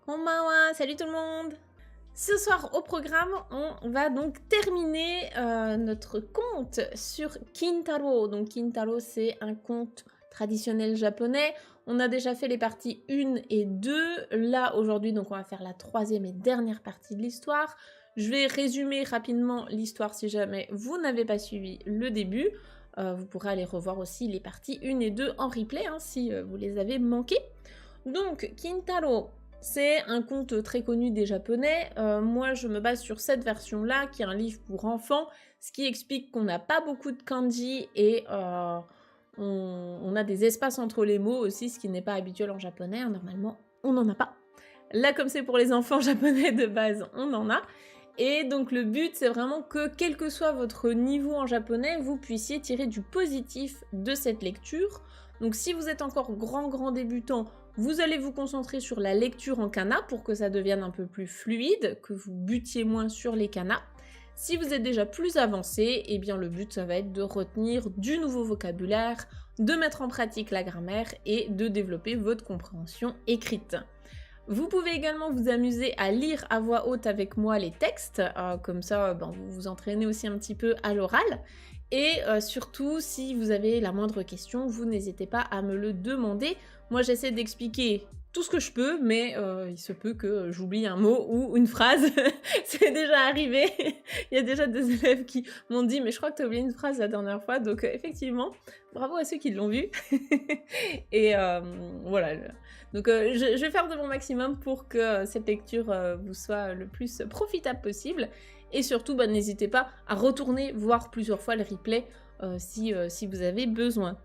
Konbanwa, salut tout le monde! Ce soir au programme, on va donc terminer notre conte sur Kintaro. Donc Kintaro, c'est un conte traditionnel japonais. On a déjà fait les parties 1 et 2. Là, aujourd'hui, donc on va faire la troisième et dernière partie de l'histoire. Je vais résumer rapidement l'histoire si jamais vous n'avez pas suivi le début. Vous pourrez aller revoir aussi les parties 1 et 2 en replay si vous les avez manquées. Donc, Kintaro, c'est un conte très connu des Japonais. Moi, je me base sur cette version-là, qui est un livre pour enfants, ce qui explique qu'on n'a pas beaucoup de kanji et on a des espaces entre les mots aussi, ce qui n'est pas habituel en japonais. Normalement, on n'en a pas. Là, comme c'est pour les enfants japonais de base, on en a. Et donc le but, c'est vraiment que, quel que soit votre niveau en japonais, vous puissiez tirer du positif de cette lecture. Donc si vous êtes encore grand débutant, vous allez vous concentrer sur la lecture en kana pour que ça devienne un peu plus fluide, que vous butiez moins sur les kanas. Si vous êtes déjà plus avancé, eh bien le but, ça va être de retenir du nouveau vocabulaire, de mettre en pratique la grammaire et de développer votre compréhension écrite. Vous pouvez également vous amuser à lire à voix haute avec moi les textes, comme ça vous vous entraînez aussi un petit peu à l'oral. Et surtout, si vous avez la moindre question, vous n'hésitez pas à me le demander. Moi, j'essaie d'expliquer tout ce que je peux, mais il se peut que j'oublie un mot ou une phrase. C'est déjà arrivé. Il y a déjà des élèves qui m'ont dit « mais je crois que tu as oublié une phrase la dernière fois ». Donc effectivement, bravo à ceux qui l'ont vu. Et voilà. Donc je vais faire de mon maximum pour que cette lecture vous soit le plus profitable possible. Et surtout, n'hésitez pas à retourner voir plusieurs fois le replay si vous avez besoin.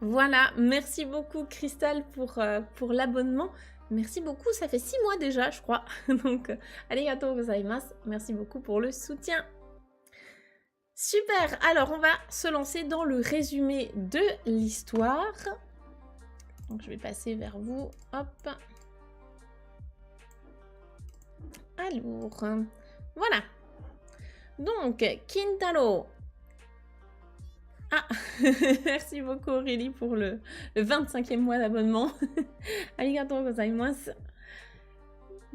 Voilà, merci beaucoup Cristal pour l'abonnement. Merci beaucoup, ça fait 6 mois déjà, je crois. Donc, arigatou gozaimasu. Merci beaucoup pour le soutien. Super, alors on va se lancer dans le résumé de l'histoire. Donc je vais passer vers vous, hop. Alors, voilà. Donc, Kintaro. Ah, merci beaucoup Aurélie pour le 25e mois d'abonnement. Arigatou gozaimasu.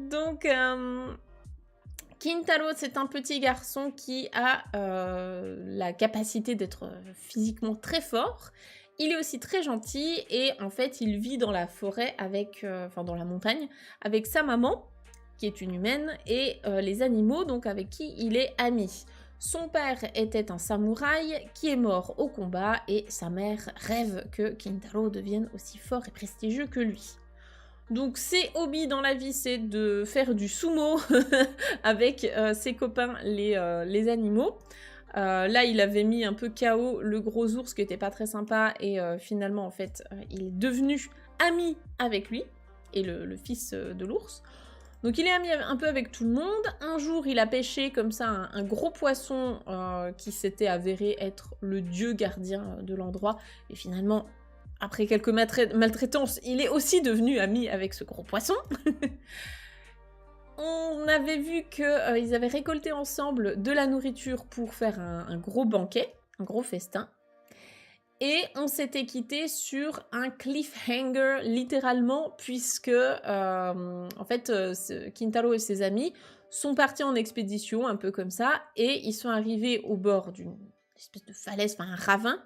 Donc, Kintaro, c'est un petit garçon qui a la capacité d'être physiquement très fort. Il est aussi très gentil et en fait, il vit dans la forêt avec, dans la montagne, avec sa maman, qui est une humaine, et les animaux, donc avec qui il est ami. Son père était un samouraï qui est mort au combat et sa mère rêve que Kintaro devienne aussi fort et prestigieux que lui. Donc ses hobbies dans la vie, c'est de faire du sumo avec ses copains les animaux. Là, il avait mis un peu KO le gros ours qui était pas très sympa et finalement, en fait, il est devenu ami avec lui et le fils de l'ours. Donc il est ami un peu avec tout le monde. Un jour, il a pêché comme ça un gros poisson qui s'était avéré être le dieu gardien de l'endroit. Et finalement, après quelques maltraitances, il est aussi devenu ami avec ce gros poisson. On avait vu qu'ils avaient récolté ensemble de la nourriture pour faire un gros banquet, un gros festin. Et on s'était quitté sur un cliffhanger, littéralement, puisque, en fait, Kintaro et ses amis sont partis en expédition, un peu comme ça, et ils sont arrivés au bord d'une espèce de falaise, un ravin,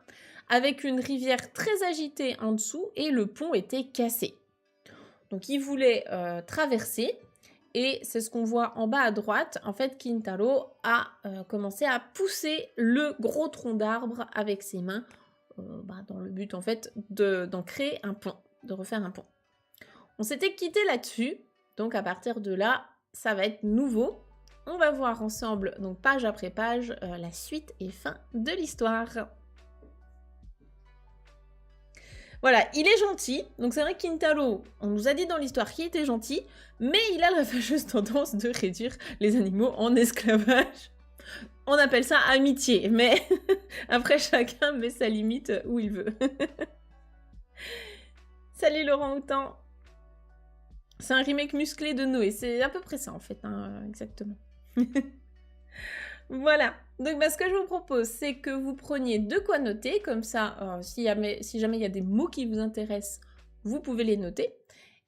avec une rivière très agitée en dessous, et le pont était cassé. Donc ils voulaient traverser, et c'est ce qu'on voit en bas à droite. En fait, Kintaro a commencé à pousser le gros tronc d'arbre avec ses mains, dans le but en fait d'en créer un pont, de refaire un pont. On s'était quitté là-dessus, donc à partir de là, ça va être nouveau. On va voir ensemble, donc page après page, la suite et fin de l'histoire. Voilà, il est gentil, donc c'est vrai que Kintaro, on nous a dit dans l'histoire qu'il était gentil, mais il a la fâcheuse tendance de réduire les animaux en esclavage. On appelle ça amitié, mais après chacun met sa limite où il veut. Salut Laurent Houtan. C'est un remake musclé de Noé, c'est à peu près ça en fait, exactement. Voilà, donc ce que je vous propose, c'est que vous preniez de quoi noter, comme ça, si jamais il y a des mots qui vous intéressent, vous pouvez les noter.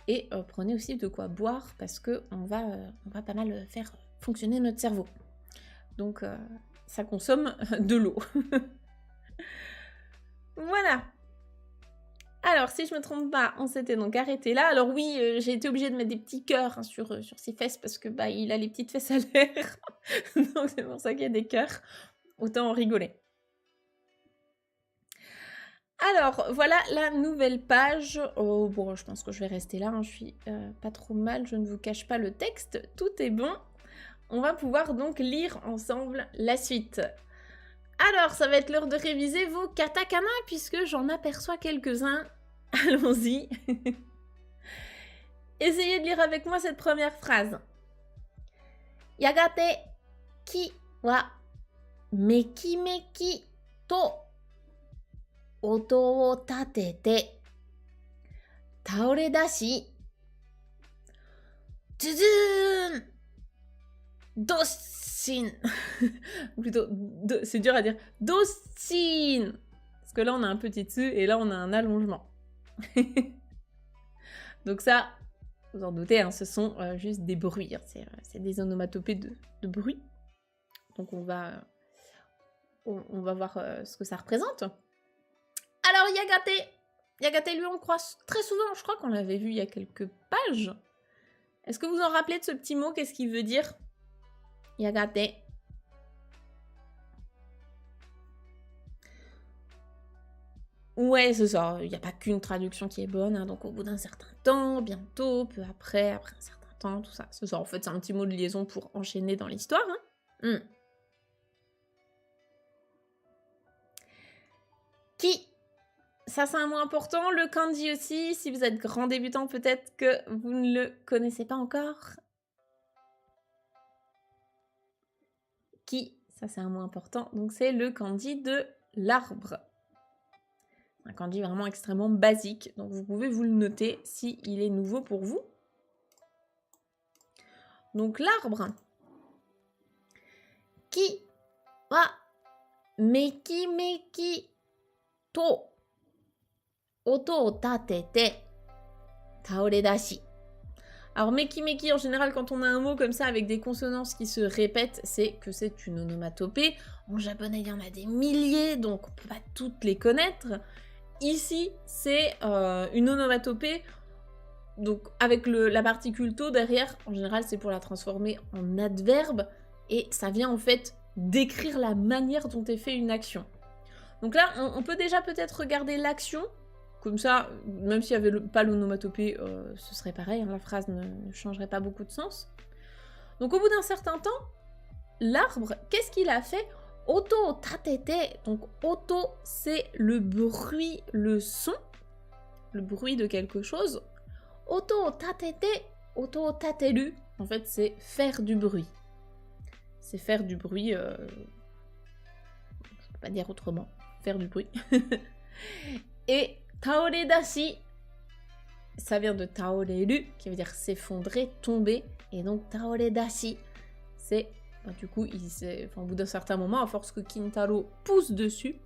Et prenez aussi de quoi boire parce que on va pas mal faire fonctionner notre cerveau. Donc ça consomme de l'eau. Voilà. Alors, si je me trompe pas, on s'était donc arrêté là. Alors oui, j'ai été obligée de mettre des petits cœurs hein, sur ses fesses parce que bah il a les petites fesses à l'air. Donc c'est pour ça qu'il y a des cœurs. Autant en rigoler. Alors, voilà la nouvelle page. Oh, bon, je pense que je vais rester là. Hein. Je suis pas trop mal. Je ne vous cache pas le texte. Tout est bon. On va pouvoir donc lire ensemble la suite. Alors, ça va être l'heure de réviser vos katakana puisque j'en aperçois quelques-uns. Allons-y. Essayez de lire avec moi cette première phrase. Yagate ki wa meki meki to oto o tatete taore dashi tuzun doshin plutôt c'est dur à dire doshin parce que là on a un petit tsu et là on a un allongement. Donc ça vous en doutez, hein, ce sont juste des bruits, hein, c'est des onomatopées de bruit. Donc on va voir ce que ça représente. Alors Yagate lui on croit très souvent, je crois qu'on l'avait vu il y a quelques pages. Est-ce que vous en rappelez de ce petit mot? Qu'est-ce qu'il veut dire? Yagate. Ouais, c'est ça, il n'y a pas qu'une traduction qui est bonne, hein, donc au bout d'un certain temps, bientôt, peu après un certain temps, tout ça. C'est ça, en fait, c'est un petit mot de liaison pour enchaîner dans l'histoire. Hein. Qui, ça c'est un mot important, le kanji aussi, si vous êtes grand débutant, peut-être que vous ne le connaissez pas encore. Qui, ça c'est un mot important, donc c'est le kanji de l'arbre. Un kanji vraiment extrêmement basique, donc vous pouvez vous le noter s'il est nouveau pour vous. Donc l'arbre. Ki wa meki meki to oto o tatete taore dashi. Alors meki meki en général quand on a un mot comme ça avec des consonances qui se répètent, c'est que c'est une onomatopée. En japonais il y en a des milliers donc on peut pas toutes les connaître. Ici, c'est une onomatopée, donc avec la particule to derrière, en général, c'est pour la transformer en adverbe, et ça vient en fait décrire la manière dont est fait une action. Donc là, on peut déjà peut-être regarder l'action, comme ça, même s'il n'y avait pas l'onomatopée, ce serait pareil, hein, la phrase ne changerait pas beaucoup de sens. Donc au bout d'un certain temps, l'arbre, qu'est-ce qu'il a fait ? Oto tatete, donc oto c'est le bruit, le son, le bruit de quelque chose. Oto tatete, oto tateru, en fait c'est faire du bruit. C'est faire du bruit, je peux pas dire autrement, faire du bruit. Et taore dashi, ça vient de taoreru, qui veut dire s'effondrer, tomber, et donc taore dashi, c'est bah, du coup, au bout d'un certain moment, à force que Kintaro pousse dessus,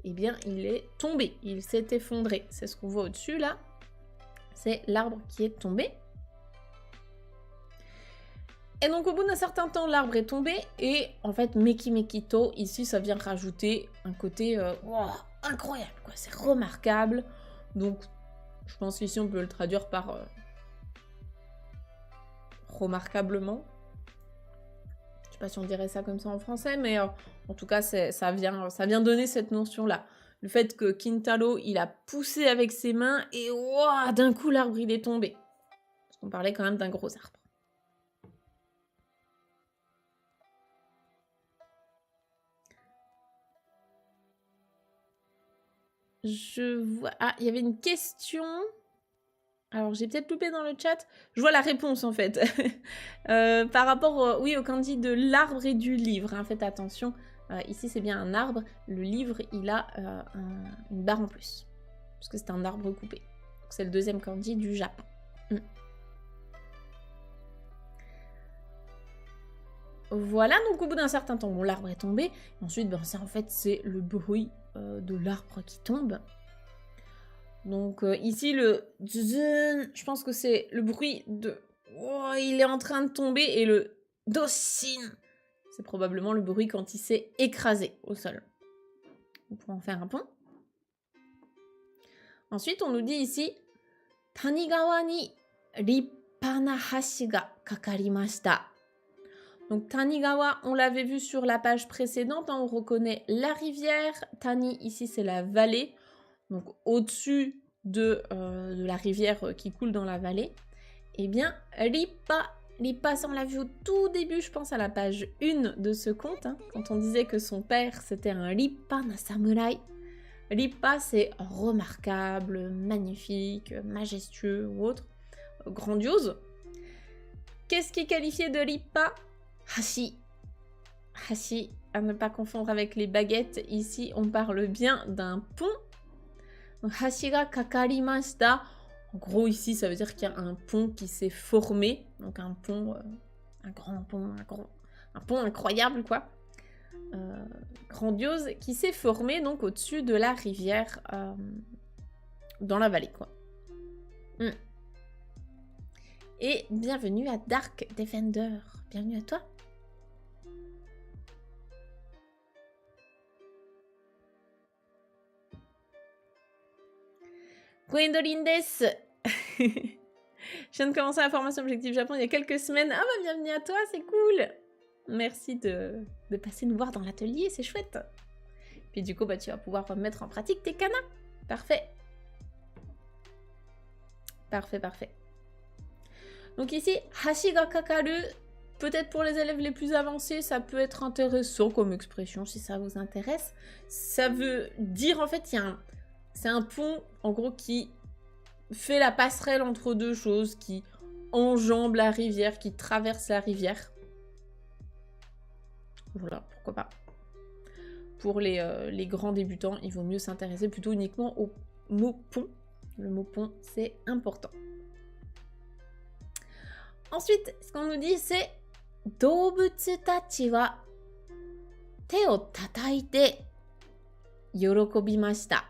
eh bien, il est tombé, il s'est effondré. C'est ce qu'on voit au-dessus, là. C'est l'arbre qui est tombé. Et donc, au bout d'un certain temps, l'arbre est tombé, et en fait, Meki Mekito, ici, ça vient rajouter un côté wow, incroyable, quoi. C'est remarquable. Donc, je pense qu'ici, on peut le traduire par remarquablement. Je sais pas si on dirait ça comme ça en français, mais en tout cas, ça vient donner cette notion-là. Le fait que Kintaro, il a poussé avec ses mains et wow, d'un coup, l'arbre, il est tombé. Parce qu'on parlait quand même d'un gros arbre. Je vois... Ah, il y avait une question... Alors, j'ai peut-être loupé dans le chat. Je vois la réponse, en fait. Par rapport, oui, au kanji de l'arbre et du livre. Hein, faites attention. Ici, c'est bien un arbre. Le livre, il a une barre en plus. Parce que c'est un arbre coupé. C'est le deuxième kanji du Japon. Voilà, donc au bout d'un certain temps, bon, l'arbre est tombé. Et ensuite, ben, ça, en fait, c'est le bruit de l'arbre qui tombe. Donc ici, le zun, je pense que c'est le bruit de... Oh, il est en train de tomber. Et le doshin, c'est probablement le bruit quand il s'est écrasé au sol. On pourra en faire un pont. Ensuite, on nous dit ici, Tanigawa ni rippana hashi ga kakarimashita. Donc Tanigawa, on l'avait vu sur la page précédente, hein, on reconnaît la rivière. Tani, ici, c'est la vallée. Donc au-dessus de la rivière qui coule dans la vallée. Eh bien, Rippa, ça on l'a vu au tout début, je pense à la page 1 de ce conte, hein, quand on disait que son père c'était un Rippa na samurai. Rippa, c'est remarquable, magnifique, majestueux ou autre, grandiose. Qu'est-ce qui est qualifié de Rippa? Hashi. Hashi, à ne pas confondre avec les baguettes, ici on parle bien d'un pont. Hashi ga kakarimashita. En gros, ici, ça veut dire qu'il y a un pont qui s'est formé. Donc un pont, un grand pont, un pont incroyable, quoi. Grandiose, qui s'est formé donc au-dessus de la rivière dans la vallée, quoi. Et bienvenue à Dark Defender. Bienvenue à toi. Gwendoline des. Je viens de commencer la formation Objectif Japon il y a quelques semaines. Ah bah bienvenue à toi, c'est cool. Merci de passer nous voir dans l'atelier, c'est chouette. Puis du coup, bah, tu vas pouvoir mettre en pratique tes kanas. Parfait. Parfait, parfait. Donc ici, hashi ga kakaru, peut-être pour les élèves les plus avancés, ça peut être intéressant comme expression si ça vous intéresse. Ça veut dire en fait, c'est un pont en gros qui fait la passerelle entre deux choses, qui enjambe la rivière, qui traverse la rivière. Voilà, pourquoi pas. Pour les grands débutants, il vaut mieux s'intéresser plutôt uniquement au mot pont. Le mot pont, c'est important. Ensuite, ce qu'on nous dit, c'est Doubutsu tachi wa te o tataite yorokobimashita.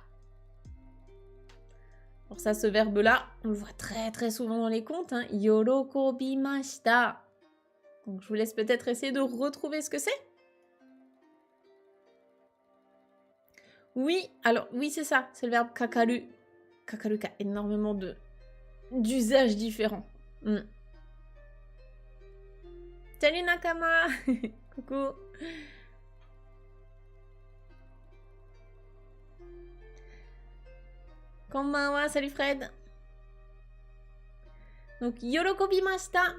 Alors ça, ce verbe-là, on le voit très très souvent dans les contes, hein, yorokobimashita. Donc je vous laisse peut-être essayer de retrouver ce que c'est. Oui, alors oui c'est ça, c'est le verbe kakaru. Kakaru qui a énormément d'usages différents. Salut Nakama. Coucou. Konbanwa, salut Fred. Donc yorokobimashita.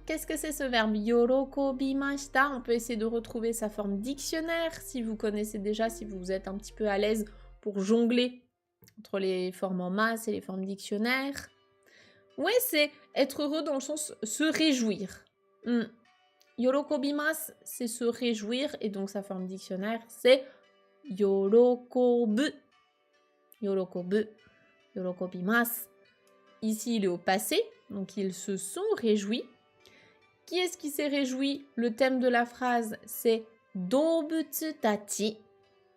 Qu'est-ce que c'est ce verbe yorokobimashita? On peut essayer de retrouver sa forme dictionnaire si vous connaissez déjà, si vous êtes un petit peu à l'aise pour jongler entre les formes en masse et les formes dictionnaires. Ouais, c'est être heureux dans le sens se réjouir. Yorokobimasu, c'est se réjouir, et donc sa forme dictionnaire, c'est yorokobu. Yorokobu, yorokobimasu. Ici, il est au passé, donc ils se sont réjouis. Qui est-ce qui s'est réjoui? Le thème de la phrase, c'est Doubutsu tachi.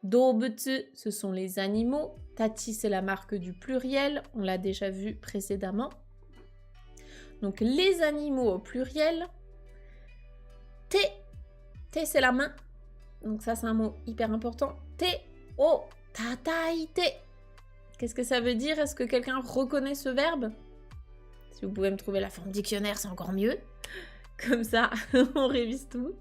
Doubutsu, ce sont les animaux. Tachi, c'est la marque du pluriel. On l'a déjà vu précédemment. Donc, les animaux au pluriel. Te. Te, c'est la main. Donc, ça, c'est un mot hyper important. Te o tataite. Qu'est-ce que ça veut dire? Est-ce que quelqu'un reconnaît ce verbe? Si vous pouvez me trouver la forme dictionnaire, c'est encore mieux. Comme ça, on révise tout.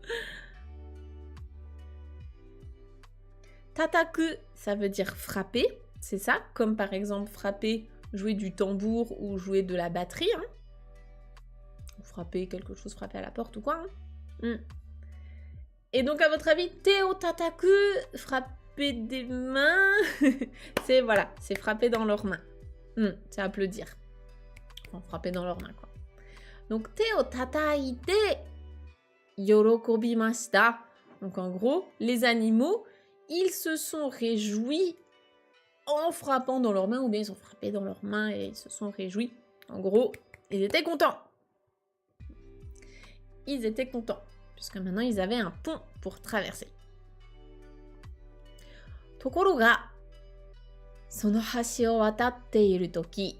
Tataku, ça veut dire frapper, c'est ça. Comme par exemple frapper, jouer du tambour ou jouer de la batterie. Hein. Ou frapper quelque chose, frapper à la porte ou quoi. Hein. Et donc à votre avis, Teo Tataku, frapper des mains, c'est voilà, c'est frapper dans leurs mains. C'est applaudir. Enfin, frapper dans leurs mains quoi. Donc, te o tataite yorokobimashita. Donc, en gros, les animaux, ils se sont réjouis en frappant dans leurs mains, ou bien ils ont frappé dans leurs mains et ils se sont réjouis. En gros, ils étaient contents. Ils étaient contents, puisque maintenant, ils avaient un pont pour traverser. Tokoro ga. その橋を渡っているとき、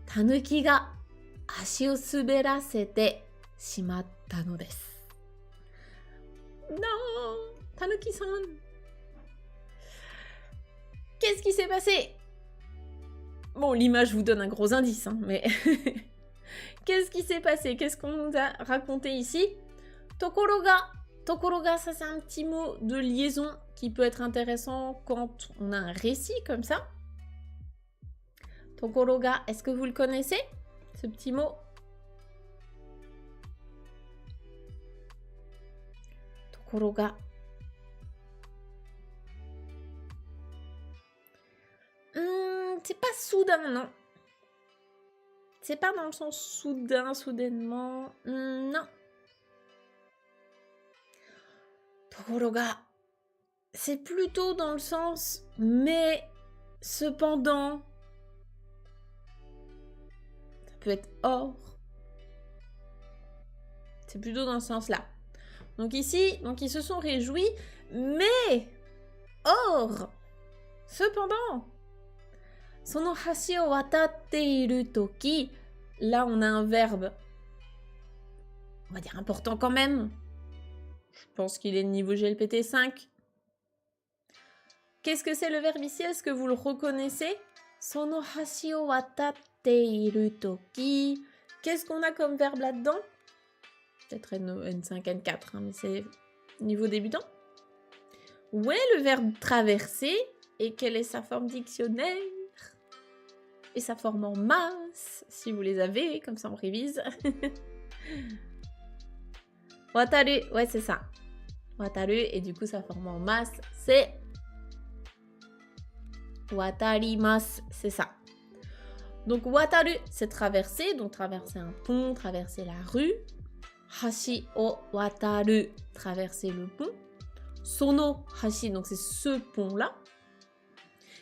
タヌキが足を滑らせてしまったのです。Non, Tanuki-san. Qu'est-ce qui s'est passé? Bon, l'image vous donne un gros indice, hein, mais qu'est-ce qui s'est passé? Qu'est-ce qu'on nous a raconté ici? Tokoroga. Tokoroga, ça c'est un petit mot de liaison qui peut être intéressant quand on a un récit comme ça. Tokoroga, est-ce que vous le connaissez, ce petit mot? Tokoroga. C'est pas soudain, non. C'est pas dans le sens soudain, soudainement. Non. Tokoroga. C'est plutôt dans le sens mais, cependant. Ça peut être or. C'est plutôt dans ce sens-là. Donc ici, ils se sont réjouis, mais or, cependant. Sono hashi o watatte iru toki. Là, on a un verbe, on va dire important quand même. Je pense qu'il est de niveau GLPT 5. Qu'est-ce que c'est le verbe ici? Est-ce que vous le reconnaissez? Sono hashi o watatte iru toki. Qu'est-ce qu'on a comme verbe là-dedans? Peut-être N5, N4, hein, mais c'est niveau débutant. Où est le verbe traverser? Et quelle est sa forme dictionnaire? Et sa forme en masse, si vous les avez, comme ça on révise. Wataru, ouais c'est ça. Wataru, et du coup sa forme en masse, c'est watarimasu, c'est ça. Donc wataru, c'est traverser, donc traverser un pont, traverser la rue. Hashi o wataru, traverser le pont. Sono hashi, donc c'est ce pont-là.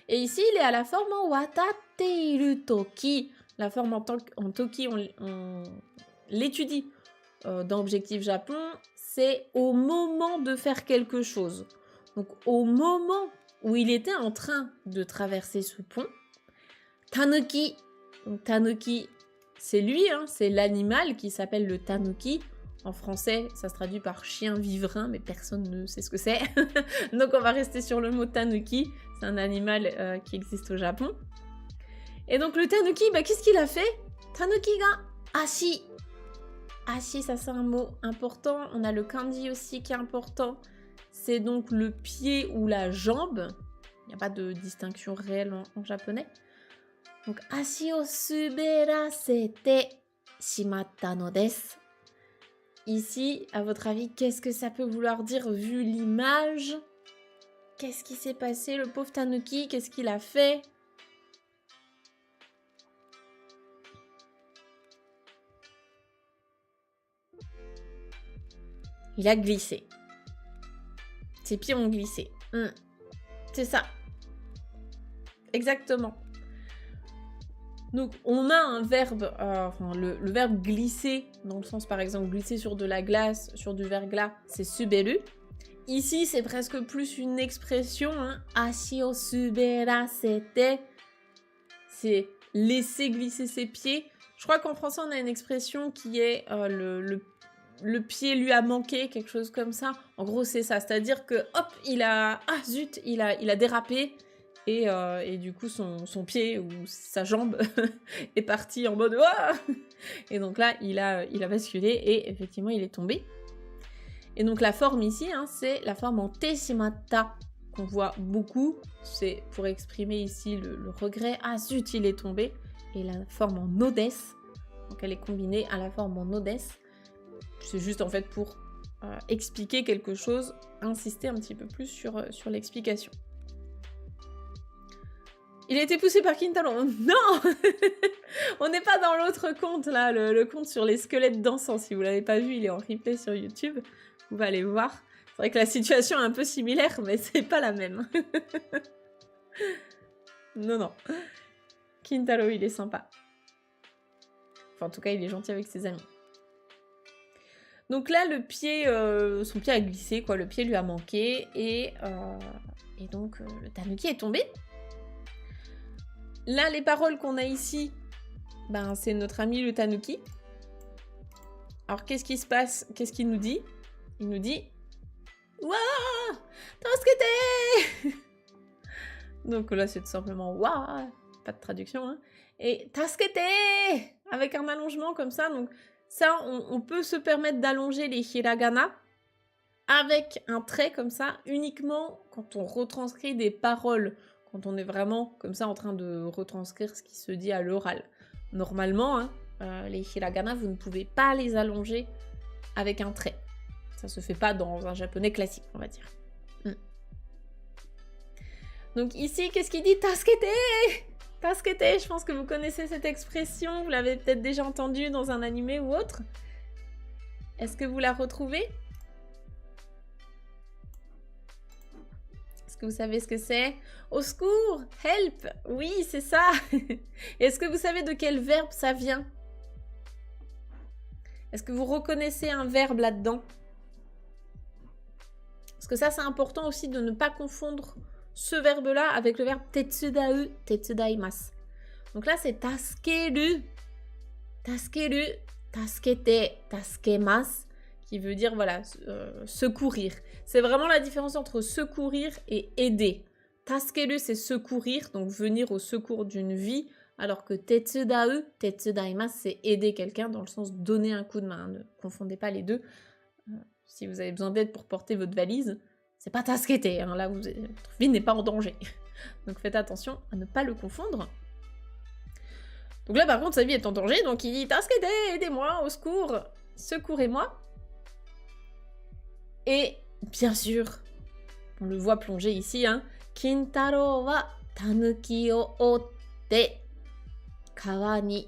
Et ici, il est à la forme en watatte iru toki. La forme en toki, on l'étudie dans Objectif Japon. C'est au moment de faire quelque chose. Donc, au moment où il était en train de traverser ce pont, tanuki. Donc, tanuki, c'est lui, hein, c'est l'animal qui s'appelle le tanuki. En français, ça se traduit par chien vivrain, mais personne ne sait ce que c'est. Donc on va rester sur le mot tanuki. C'est un animal qui existe au Japon. Et donc le tanuki, qu'est-ce qu'il a fait? Tanuki ga ashi. Ashi, ça c'est un mot important. On a le kanji aussi qui est important. C'est donc le pied ou la jambe. Il n'y a pas de distinction réelle en japonais. Donc ashi o suberasete shimatta no desu. Ici, à votre avis, qu'est-ce que ça peut vouloir dire vu l'image? Qu'est-ce qui s'est passé, le pauvre tanuki? Qu'est-ce qu'il a fait? Il a glissé. Ses pieds ont glissé. C'est ça. Exactement. Donc, on a un verbe, le verbe glisser, dans le sens, par exemple, glisser sur de la glace, sur du verglas, c'est suberu. Ici, c'est presque plus une expression, hein, ashi o suberasete, c'est laisser glisser ses pieds. Je crois qu'en français, on a une expression qui est le pied lui a manqué, quelque chose comme ça. En gros, c'est ça, c'est-à-dire que, hop, il a dérapé. Et du coup, son pied ou sa jambe est parti en mode « Ouah !» Et donc là, il a basculé et effectivement, il est tombé. Et donc la forme ici, hein, c'est la forme en teshimatta qu'on voit beaucoup. C'est pour exprimer ici le regret. Ah zut, il est tombé. Et la forme en odes, donc elle est combinée à la forme en odes. C'est juste en fait pour expliquer quelque chose, insister un petit peu plus sur l'explication. Il a été poussé par Kintaro. Non. On n'est pas dans l'autre conte, là, le conte sur les squelettes dansants. Si vous l'avez pas vu, il est en replay sur YouTube. Vous pouvez aller voir. C'est vrai que la situation est un peu similaire, mais c'est pas la même. Non. Kintaro, il est sympa. Enfin, en tout cas, il est gentil avec ses amis. Donc là, le pied, son pied a glissé, quoi. Le pied lui a manqué. Et donc, le tanuki est tombé. Là, les paroles qu'on a ici, ben, c'est notre ami le tanuki. Alors, qu'est-ce qui se passe? Qu'est-ce qu'il nous dit? Il nous dit « Waouh, tasukete !» Donc là, c'est tout simplement « Waouh !» Pas de traduction, hein. Et « tasukete !» avec un allongement comme ça. Donc ça, on peut se permettre d'allonger les hiragana avec un trait comme ça, uniquement quand on retranscrit des paroles, quand on est vraiment comme ça en train de retranscrire ce qui se dit à l'oral. Normalement, hein, les hiragana, vous ne pouvez pas les allonger avec un trait. Ça se fait pas dans un japonais classique, on va dire. Donc ici, qu'est-ce qu'il dit? Tasukete! Tasukete, je pense que vous connaissez cette expression, vous l'avez peut-être déjà entendue dans un animé ou autre. Est-ce que vous la retrouvez? Est-ce que vous savez ce que c'est? Au secours! Help! Oui, c'est ça! Est-ce que vous savez de quel verbe ça vient? Est-ce que vous reconnaissez un verbe là-dedans? Parce que ça, c'est important aussi de ne pas confondre ce verbe-là avec le verbe tetsudau, tetsudaimasu. Donc là, c'est taskeru, taskeru, taskete, taskemasu, qui veut dire, voilà, secourir. C'est vraiment la différence entre secourir et aider. Taskeru, c'est secourir, donc venir au secours d'une vie, alors que tetsudau, tetsudaimasu, c'est aider quelqu'un dans le sens donner un coup de main. Ne confondez pas les deux. Si vous avez besoin d'aide pour porter votre valise, c'est pas tasukete, hein, là, votre vie n'est pas en danger. Donc faites attention à ne pas le confondre. Donc là, par contre, sa vie est en danger, donc il dit « Tasukete, aidez-moi, au secours, secourez-moi ». Et bien sûr, on le voit plonger ici, hein, « Kintaro wa tanuki o otte kawa ni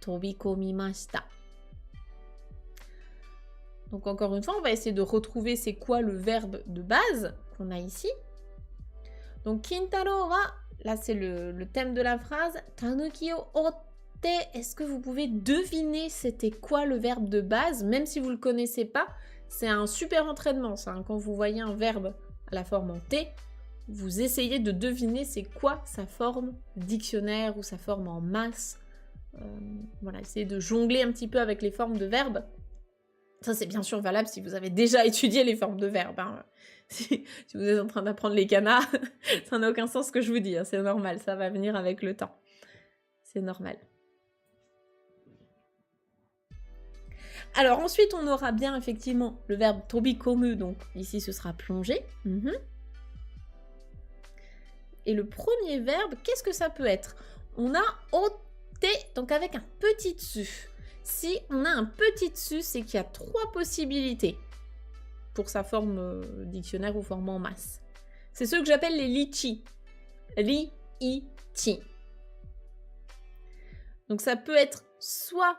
tobikomimashita ». Donc encore une fois, on va essayer de retrouver c'est quoi le verbe de base qu'on a ici. Donc Kintaro wa, là c'est le thème de la phrase, tanuki o otte, est-ce que vous pouvez deviner c'était quoi le verbe de base? Même si vous ne le connaissez pas, c'est un super entraînement ça, hein. Quand vous voyez un verbe à la forme en T, vous essayez de deviner c'est quoi sa forme dictionnaire ou sa forme en masse. Voilà, essayez de jongler un petit peu avec les formes de verbes. Ça, c'est bien sûr valable si vous avez déjà étudié les formes de verbes. Hein. Si vous êtes en train d'apprendre les kanas, ça n'a aucun sens ce que je vous dis. Hein. C'est normal, ça va venir avec le temps. C'est normal. Alors ensuite, on aura bien effectivement le verbe tobikomu, donc ici ce sera plonger. Et le premier verbe, qu'est-ce que ça peut être? On a otte, donc avec un petit dessus. Si on a un petit dessus, c'est qu'il y a 3 possibilités pour sa forme dictionnaire ou forme en masse. C'est ceux que j'appelle les lichi. Li-i-chi. Donc ça peut être soit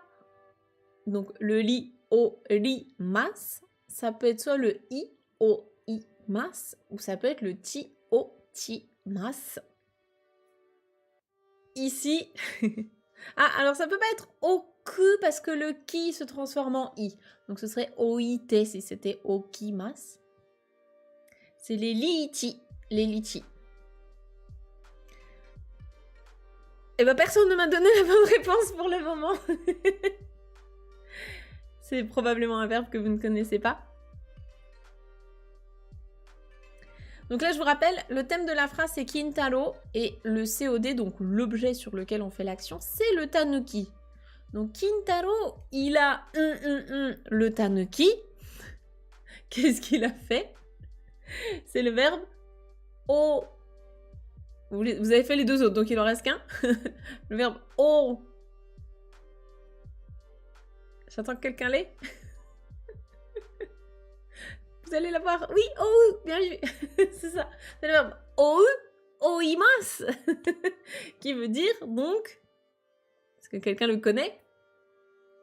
donc le li o ri mas, ça peut être soit le i o i mas, ou ça peut être le ti o ti mas. Ici, ah alors ça peut pas être oku parce que le ki se transforme en i, donc ce serait oite si c'était okimas. C'est les lichi, les lichi. Eh ben personne ne m'a donné la bonne réponse pour le moment. C'est probablement un verbe que vous ne connaissez pas. Donc là, je vous rappelle, le thème de la phrase, c'est Kintaro, et le COD, donc l'objet sur lequel on fait l'action, c'est le tanuki. Donc Kintaro, il a le tanuki. Qu'est-ce qu'il a fait? C'est le verbe o. Vous avez fait les deux autres, donc il en reste qu'un. Le verbe o. J'attends que quelqu'un l'ait. Vous allez la voir. Oui, oh, bien vu. C'est ça. C'est le verbe ou, oimas, qui veut dire donc. Est-ce que quelqu'un le connaît?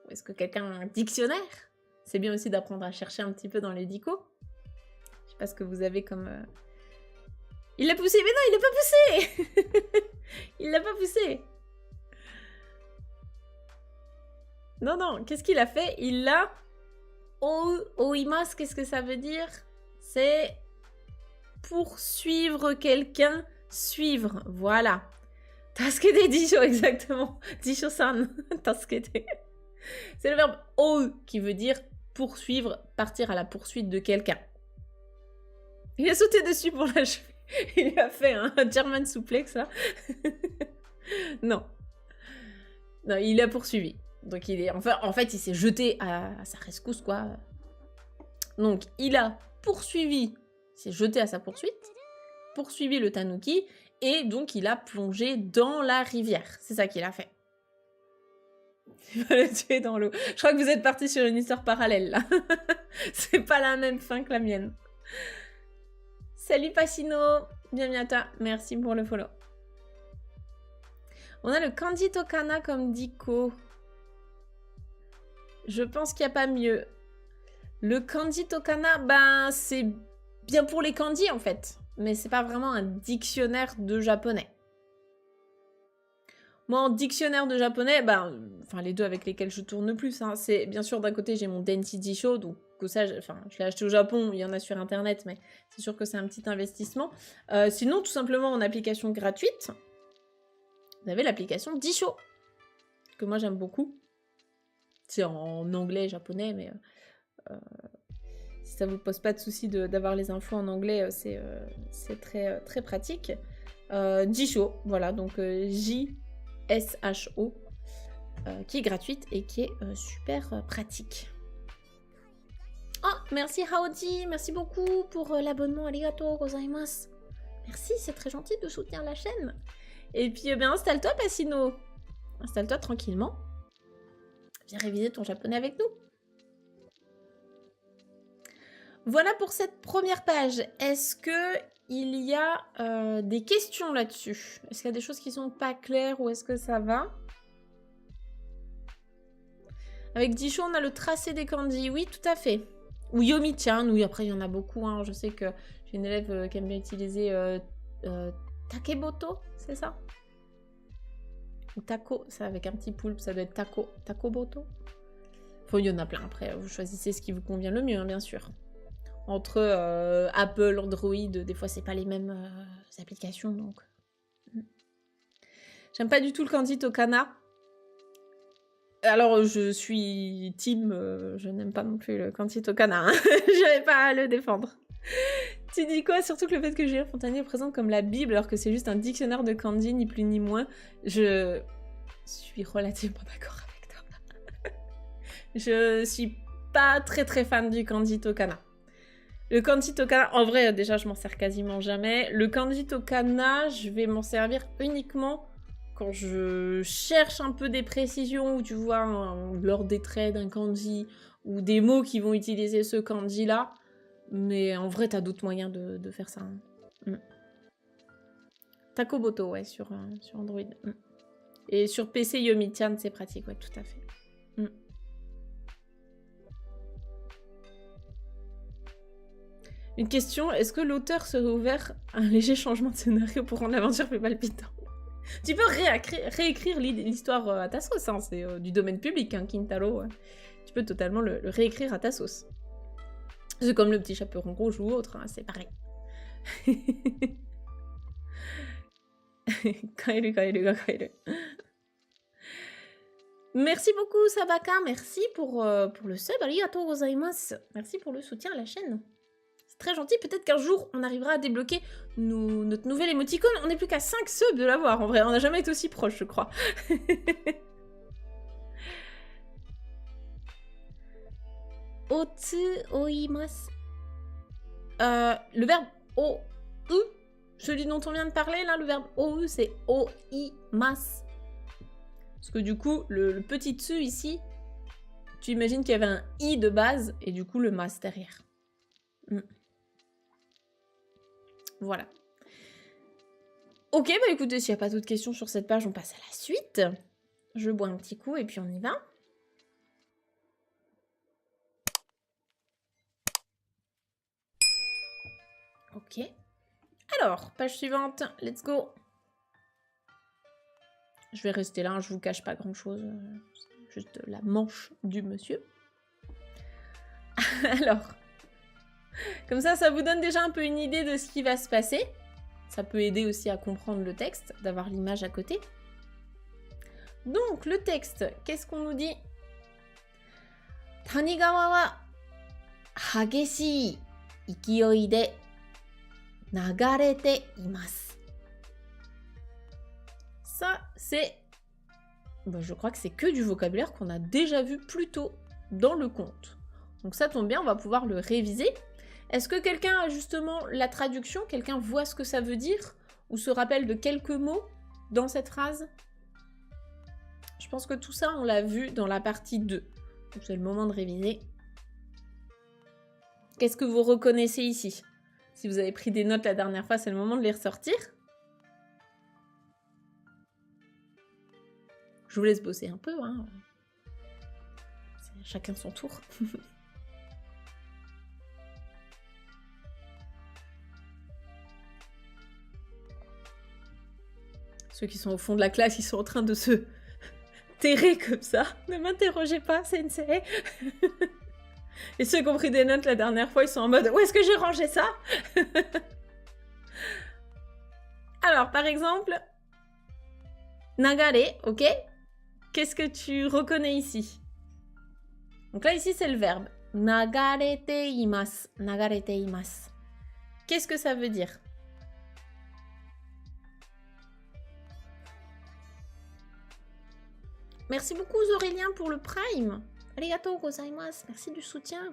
Ou est-ce que quelqu'un a un dictionnaire? C'est bien aussi d'apprendre à chercher un petit peu dans les dicos. Je sais pas ce que vous avez comme. Il l'a poussé, mais non, il l'a pas poussé. Il l'a pas poussé. Non, non, qu'est-ce qu'il a fait? Il l'a... Oimas, qu'est-ce que ça veut dire? C'est poursuivre quelqu'un, suivre, voilà. Tasukete Disho, exactement. Disho-san. Tasukete. C'est le verbe ou qui veut dire poursuivre, partir à la poursuite de quelqu'un. Il a sauté dessus pour l'achever. Il lui a fait un German suplex, là. Non. Non, il l'a poursuivi. Donc il est... Enfin, en fait, il s'est jeté à sa rescousse, quoi. Donc, il a poursuivi, s'est jeté à sa poursuite, poursuivi le tanuki, et donc il a plongé dans la rivière. C'est ça qu'il a fait. Il va le tuer dans l'eau. Je crois que vous êtes partis sur une histoire parallèle, là. C'est pas la même fin que la mienne. Salut Pacino, bienvenue à toi. Merci pour le follow. On a le kanji tokana comme diko. Je pense qu'il n'y a pas mieux. Le kanji tokana, ben c'est bien pour les kanji en fait. Mais c'est pas vraiment un dictionnaire de japonais. Moi, en dictionnaire de japonais, ben, enfin les deux avec lesquels je tourne le plus, hein, c'est bien sûr d'un côté j'ai mon Denshi Jisho, donc ça, je l'ai acheté au Japon, il y en a sur internet, mais c'est sûr que c'est un petit investissement. Sinon, tout simplement en application gratuite, vous avez l'application Jisho, que moi j'aime beaucoup. C'est en anglais, japonais, mais si ça vous pose pas de souci d'avoir les infos en anglais, c'est très, très pratique. Jisho, voilà, donc J-S-H-O, qui est gratuite et qui est super pratique. Oh, merci Haoji, merci beaucoup pour l'abonnement, arigatou gozaimasu. Merci, c'est très gentil de soutenir la chaîne. Et puis, installe-toi, Pacino. Installe-toi tranquillement. Viens réviser ton japonais avec nous. Voilà pour cette première page. Est-ce que il y a des questions là-dessus? Est-ce qu'il y a des choses qui sont pas claires ou est-ce que ça va? Avec Jisho, on a le tracé des kanji. Oui, tout à fait. Ou Yomi-chan. Oui, après, il y en a beaucoup. Hein. Je sais que j'ai une élève qui aime bien utiliser Takeboto, c'est ça? Ou Tako, ça avec un petit poulpe, ça doit être Tako. Takoboto? Enfin, il y en a plein. Après, vous choisissez ce qui vous convient le mieux, hein, bien sûr. Entre Apple, Android, des fois, c'est pas les mêmes applications, donc... J'aime pas du tout le kanji tokana. Alors, je suis team, je n'aime pas non plus le kanji tokana. Hein. Je vais pas le défendre. Tu dis quoi? Surtout que le fait que Julien Fontanier présente comme la Bible, alors que c'est juste un dictionnaire de kanji, ni plus ni moins. Je suis relativement d'accord avec toi. Je suis pas très très fan du kanji tokana. Le kanji tokana, en vrai, déjà, je m'en sers quasiment jamais. Le kanji tokana, je vais m'en servir uniquement quand je cherche un peu des précisions, ou tu vois, l'ordre des traits d'un kanji, ou des mots qui vont utiliser ce kanji-là. Mais en vrai, t'as d'autres moyens de faire ça. Hein. Takoboto, ouais, sur Android. Et sur PC, Yomi-chan, c'est pratique, ouais, tout à fait. Une question, est-ce que l'auteur serait ouvert à un léger changement de scénario pour rendre l'aventure plus palpitante? Tu peux réécrire l'histoire à ta sauce, hein, c'est du domaine public, hein, Kintaro. Tu peux totalement le réécrire à ta sauce. C'est comme le petit chaperon rouge ou autre, hein, c'est pareil. Kaeru. Merci beaucoup Sabaka, merci pour le sub, arigatou gozaimasu. Merci pour le soutien à la chaîne. C'est très gentil, peut-être qu'un jour on arrivera à débloquer notre nouvelle émoticône. On n'est plus qu'à 5 subs de l'avoir, en vrai, on n'a jamais été aussi proche, je crois. Otsu oimasu. Le verbe ou, celui dont on vient de parler, là, le verbe ou, c'est oimasu. Parce que du coup, le petit tsu ici, tu imagines qu'il y avait un i de base, et du coup le mas derrière. Voilà. Ok, bah écoutez, s'il n'y a pas d'autres questions sur cette page, on passe à la suite. Je bois un petit coup et puis on y va. Ok. Alors, page suivante, let's go. Je vais rester là, hein, je vous cache pas grand-chose. Juste la manche du monsieur. Alors, comme ça vous donne déjà un peu une idée de ce qui va se passer. Ça peut aider aussi à comprendre le texte, d'avoir l'image à côté. Donc, le texte, qu'est-ce qu'on nous dit? Tanigawa wa hageshii ikiyoi de nagarete imasu. Ça, c'est... Bon, je crois que c'est que du vocabulaire qu'on a déjà vu plus tôt dans le conte. Donc ça tombe bien, on va pouvoir le réviser. Est-ce que quelqu'un a justement la traduction? Quelqu'un voit ce que ça veut dire? Ou se rappelle de quelques mots dans cette phrase? Je pense que tout ça, on l'a vu dans la partie 2. Donc c'est le moment de réviser. Qu'est-ce que vous reconnaissez ici? Si vous avez pris des notes la dernière fois, c'est le moment de les ressortir. Je vous laisse bosser un peu, hein. C'est chacun son tour. Ceux qui sont au fond de la classe, ils sont en train de se terrer comme ça. Ne m'interrogez pas, sensei. Et ceux qui ont pris des notes la dernière fois, ils sont en mode « Où est-ce que j'ai rangé ça ?» Alors, par exemple, nagare, ok? Qu'est-ce que tu reconnais ici? Donc là, ici, c'est le verbe. Nagarete imasu. Nagarete imasu. Qu'est-ce que ça veut dire? Merci beaucoup, Aurélien, pour le Prime. Arigatou gozaimasu. Merci du soutien.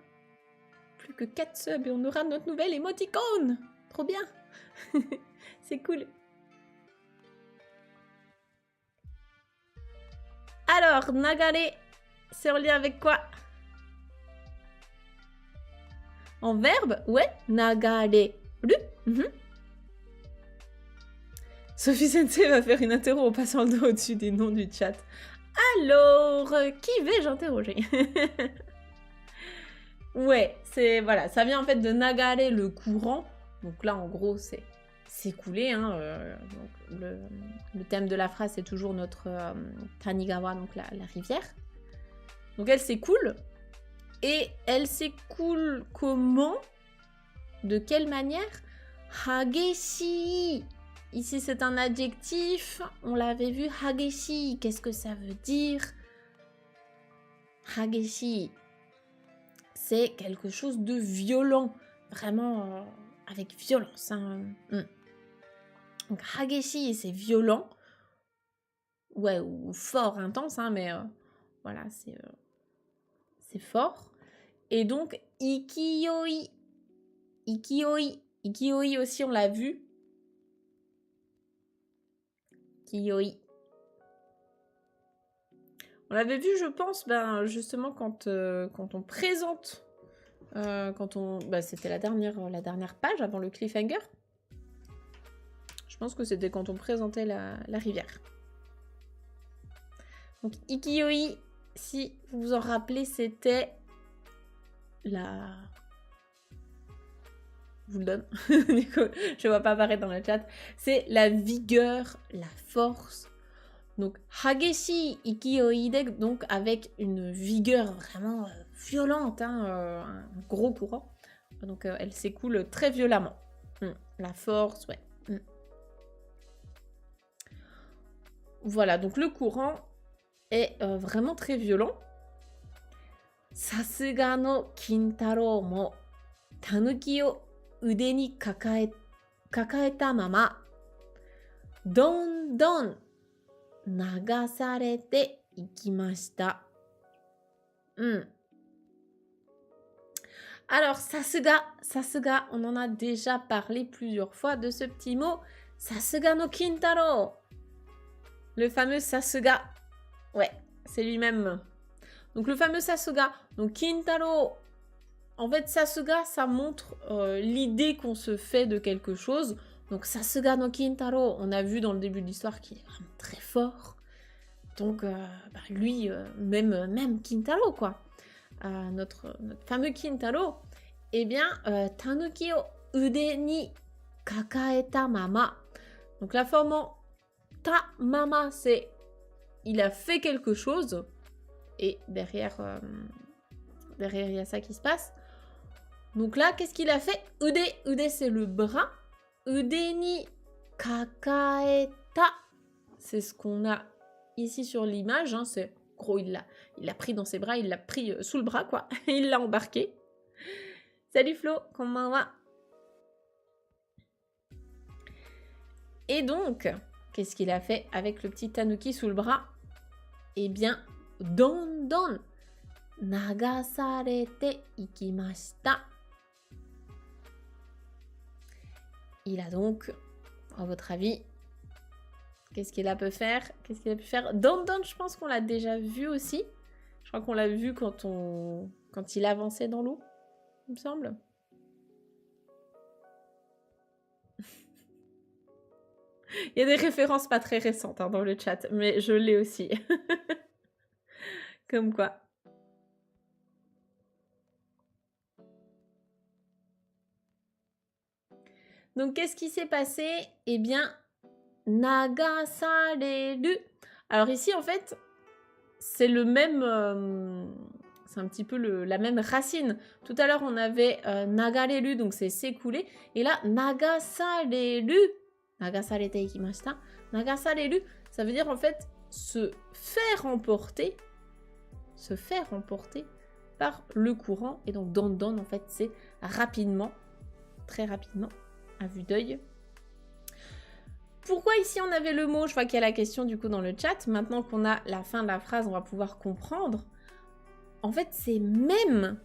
Plus que 4 subs et on aura notre nouvelle émoticône. Trop bien. C'est cool. Alors, nagare, c'est en lien avec quoi? En verbe? Ouais, nagare. Sophie Sensei va faire une interro en passant le dos au-dessus des noms du chat. Alors, qui vais-je interroger? Ouais, c'est... Voilà, ça vient en fait de nagare, le courant. Donc là, en gros, c'est s'écouler. Hein, donc le thème de la phrase, c'est toujours notre Tanigawa, donc la rivière. Donc elle s'écoule. Et elle s'écoule comment? De quelle manière? Hageshi. Ici, c'est un adjectif. On l'avait vu, hageshi. Qu'est-ce que ça veut dire? Hageshi. C'est quelque chose de violent. Vraiment avec violence. Hein. Donc, hageshi, c'est violent. Ouais, ou fort, intense, hein, mais voilà, c'est fort. Et donc, ikiyoi. Ikiyoi. Ikiyoi aussi, on l'a vu. Ikiyoi. On l'avait vu, je pense, ben, justement, quand on présente... c'était la dernière page avant le cliffhanger. Je pense que c'était quand on présentait la rivière. Donc, ikiyoi, si vous vous en rappelez, c'était la... Je vous le donne. Du coup, je ne vois pas apparaître dans le chat. C'est la vigueur, la force. Donc, hageshi ikiyoi de, donc avec une vigueur vraiment violente, hein, un gros courant. Donc, elle s'écoule très violemment. La force, ouais. Voilà, donc le courant est vraiment très violent. Sasuga no Kintaro mo tanuki o ude ni kakaeta mama dondon nagasarete ikimashita. Alors, Sasuga, on en a déjà parlé plusieurs fois de ce petit mot. Sasuga no Kintaro. Le fameux Sasuga. Ouais, c'est lui-même. Donc, le fameux Sasuga. Donc, Kintaro. En fait, Sasuga, ça montre l'idée qu'on se fait de quelque chose. Donc, Sasuga no Kintaro, on a vu dans le début de l'histoire qu'il est vraiment très fort. Donc, lui, même Kintaro, quoi. Notre fameux Kintaro, eh bien, tanuki o ude ni kakaeta mama. Donc, la forme en ta mama, c'est il a fait quelque chose. Et derrière, il y a ça qui se passe. Donc là, qu'est-ce qu'il a fait? Ude, c'est le bras. Ude ni kakaeta. C'est ce qu'on a ici sur l'image. Hein. C'est gros, il l'a pris dans ses bras, il l'a pris sous le bras, quoi. Il l'a embarqué. Salut Flo, konbanwa. Et donc, qu'est-ce qu'il a fait avec le petit tanuki sous le bras? Eh bien, dondon nagasarete ikimashita. Il a donc, à votre avis, qu'est-ce qu'il a pu faire? Dondon, je pense qu'on l'a déjà vu aussi. Je crois qu'on l'a vu quand il avançait dans l'eau, il me semble. Il y a des références pas très récentes hein, dans le chat, mais je l'ai aussi. Comme quoi. Donc, qu'est-ce qui s'est passé? Eh bien, nagasareru. Alors ici, en fait, c'est le même... c'est un petit peu la même racine. Tout à l'heure, on avait nagareru, donc c'est s'écouler. Et là, nagasareru. Nagasarete ikimashita. Nagasareru, ça veut dire en fait se faire emporter par le courant. Et donc dondon, en fait, c'est rapidement, très rapidement, à vue d'œil. Pourquoi ici on avait le mot? Je vois qu'il y a la question du coup dans le chat. Maintenant qu'on a la fin de la phrase, on va pouvoir comprendre. En fait, c'est même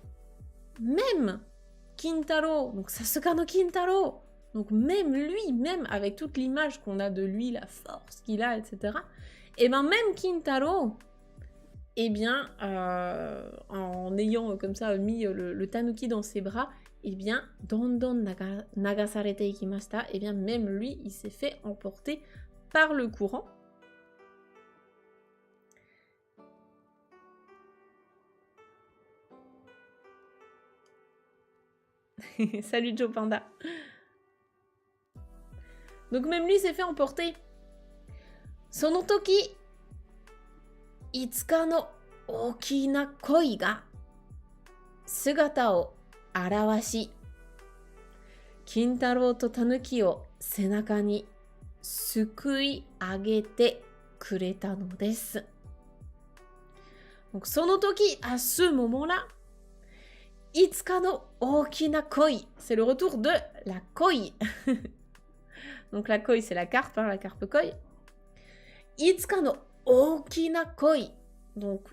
Kintaro, donc Sasuke no Kintaro. Donc même lui, même avec toute l'image qu'on a de lui, la force qu'il a, etc. Et bien même Kintaro, eh bien, en ayant comme ça mis le tanuki dans ses bras, eh bien, dondon nagasarete ikimashita, eh bien même lui, il s'est fait emporter par le courant. Salut Joe Panda. Donc même lui s'est fait emporter. Sono toki, itsuka no oki na koi ga sugata o arawashi, Kintaro to tanuki o senaka ni sukui agete kureta no desu. Donc sono toki, à ce moment-là, itsuka no oki na koi, c'est le retour de la koi. Donc la koi, c'est la carpe, hein, la carpe koi. Itsuka no okina koi. Donc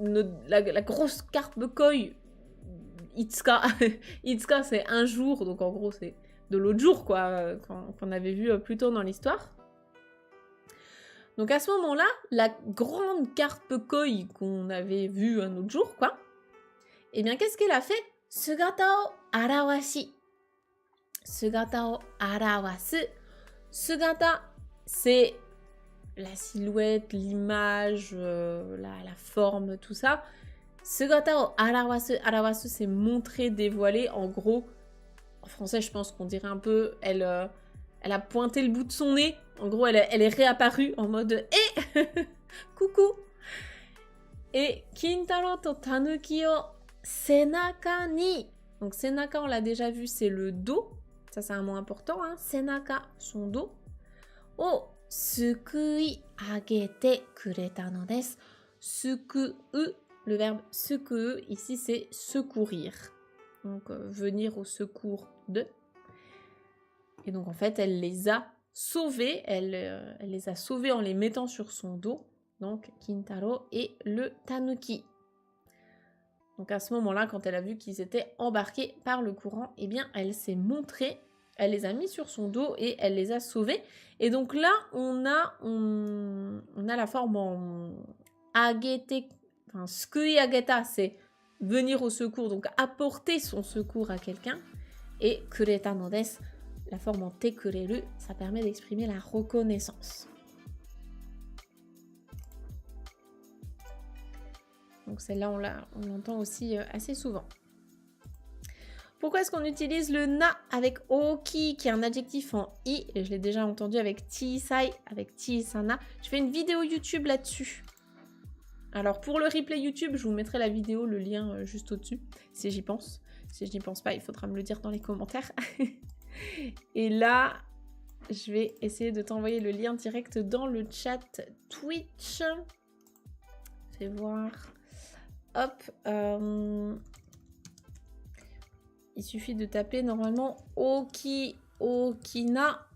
la grosse carpe koi. Itsuka. Itsuka, c'est un jour. Donc en gros, c'est de l'autre jour, quoi, qu'on avait vu plus tôt dans l'histoire. Donc à ce moment-là, la grande carpe koi qu'on avait vue un autre jour, quoi. Eh bien, qu'est-ce qu'elle a fait? Sugata o arawashi. Sugata o arawasu. Sugata, c'est la silhouette, l'image, la forme, tout ça. Sugata o arawasu. Arawasu, c'est montrer, dévoiler. En gros, en français, je pense qu'on dirait un peu, elle a pointé le bout de son nez. En gros, elle est réapparue en mode « Eh coucou !» Et « Kintaro to tanuki o senaka ni » Donc, senaka, on l'a déjà vu, c'est le dos. Ça, c'est un mot important, hein. Senaka, son dos. O sukui agete kureta no desu. Sukuu, le verbe sukuu, ici, c'est secourir. Donc, venir au secours de. Et donc, en fait, elle les a sauvés. Elle les a sauvés en les mettant sur son dos. Donc, Kintaro et le tanuki. Donc, à ce moment-là, quand elle a vu qu'ils étaient embarqués par le courant, eh bien, elle s'est montrée. Elle les a mis sur son dos et elle les a sauvés. Et donc là, on a la forme en agete, enfin, sukui ageta, c'est venir au secours, donc apporter son secours à quelqu'un. Et kureta no desu, la forme en te kureru, ça permet d'exprimer la reconnaissance. Donc celle-là, on l'entend aussi assez souvent. Pourquoi est-ce qu'on utilise le na avec oki, qui est un adjectif en i, et je l'ai déjà entendu avec chisai, avec chisana. Je fais une vidéo YouTube là-dessus. Alors pour le replay YouTube, je vous mettrai la vidéo, le lien juste au-dessus, si j'y pense. Si je n'y pense pas, il faudra me le dire dans les commentaires. Et là, Je vais essayer de t'envoyer le lien direct dans le chat Twitch. Fais voir. Hop. Il suffit de taper normalement Oki, Okina.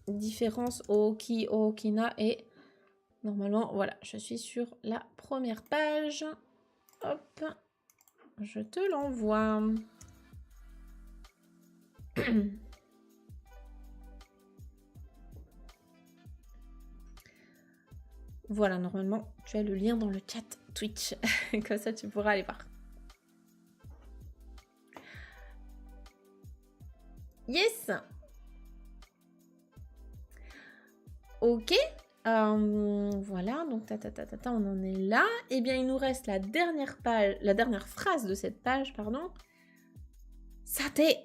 Différence Oki, Okina. Et normalement, voilà, je suis sur la première page. Hop. Je te l'envoie. Voilà, normalement, tu as le lien dans le chat Twitch. Comme ça, tu pourras aller voir. Yes. Ok. Voilà, donc on en est là. Eh bien, il nous reste la dernière page, la dernière phrase de cette page, pardon. Sate,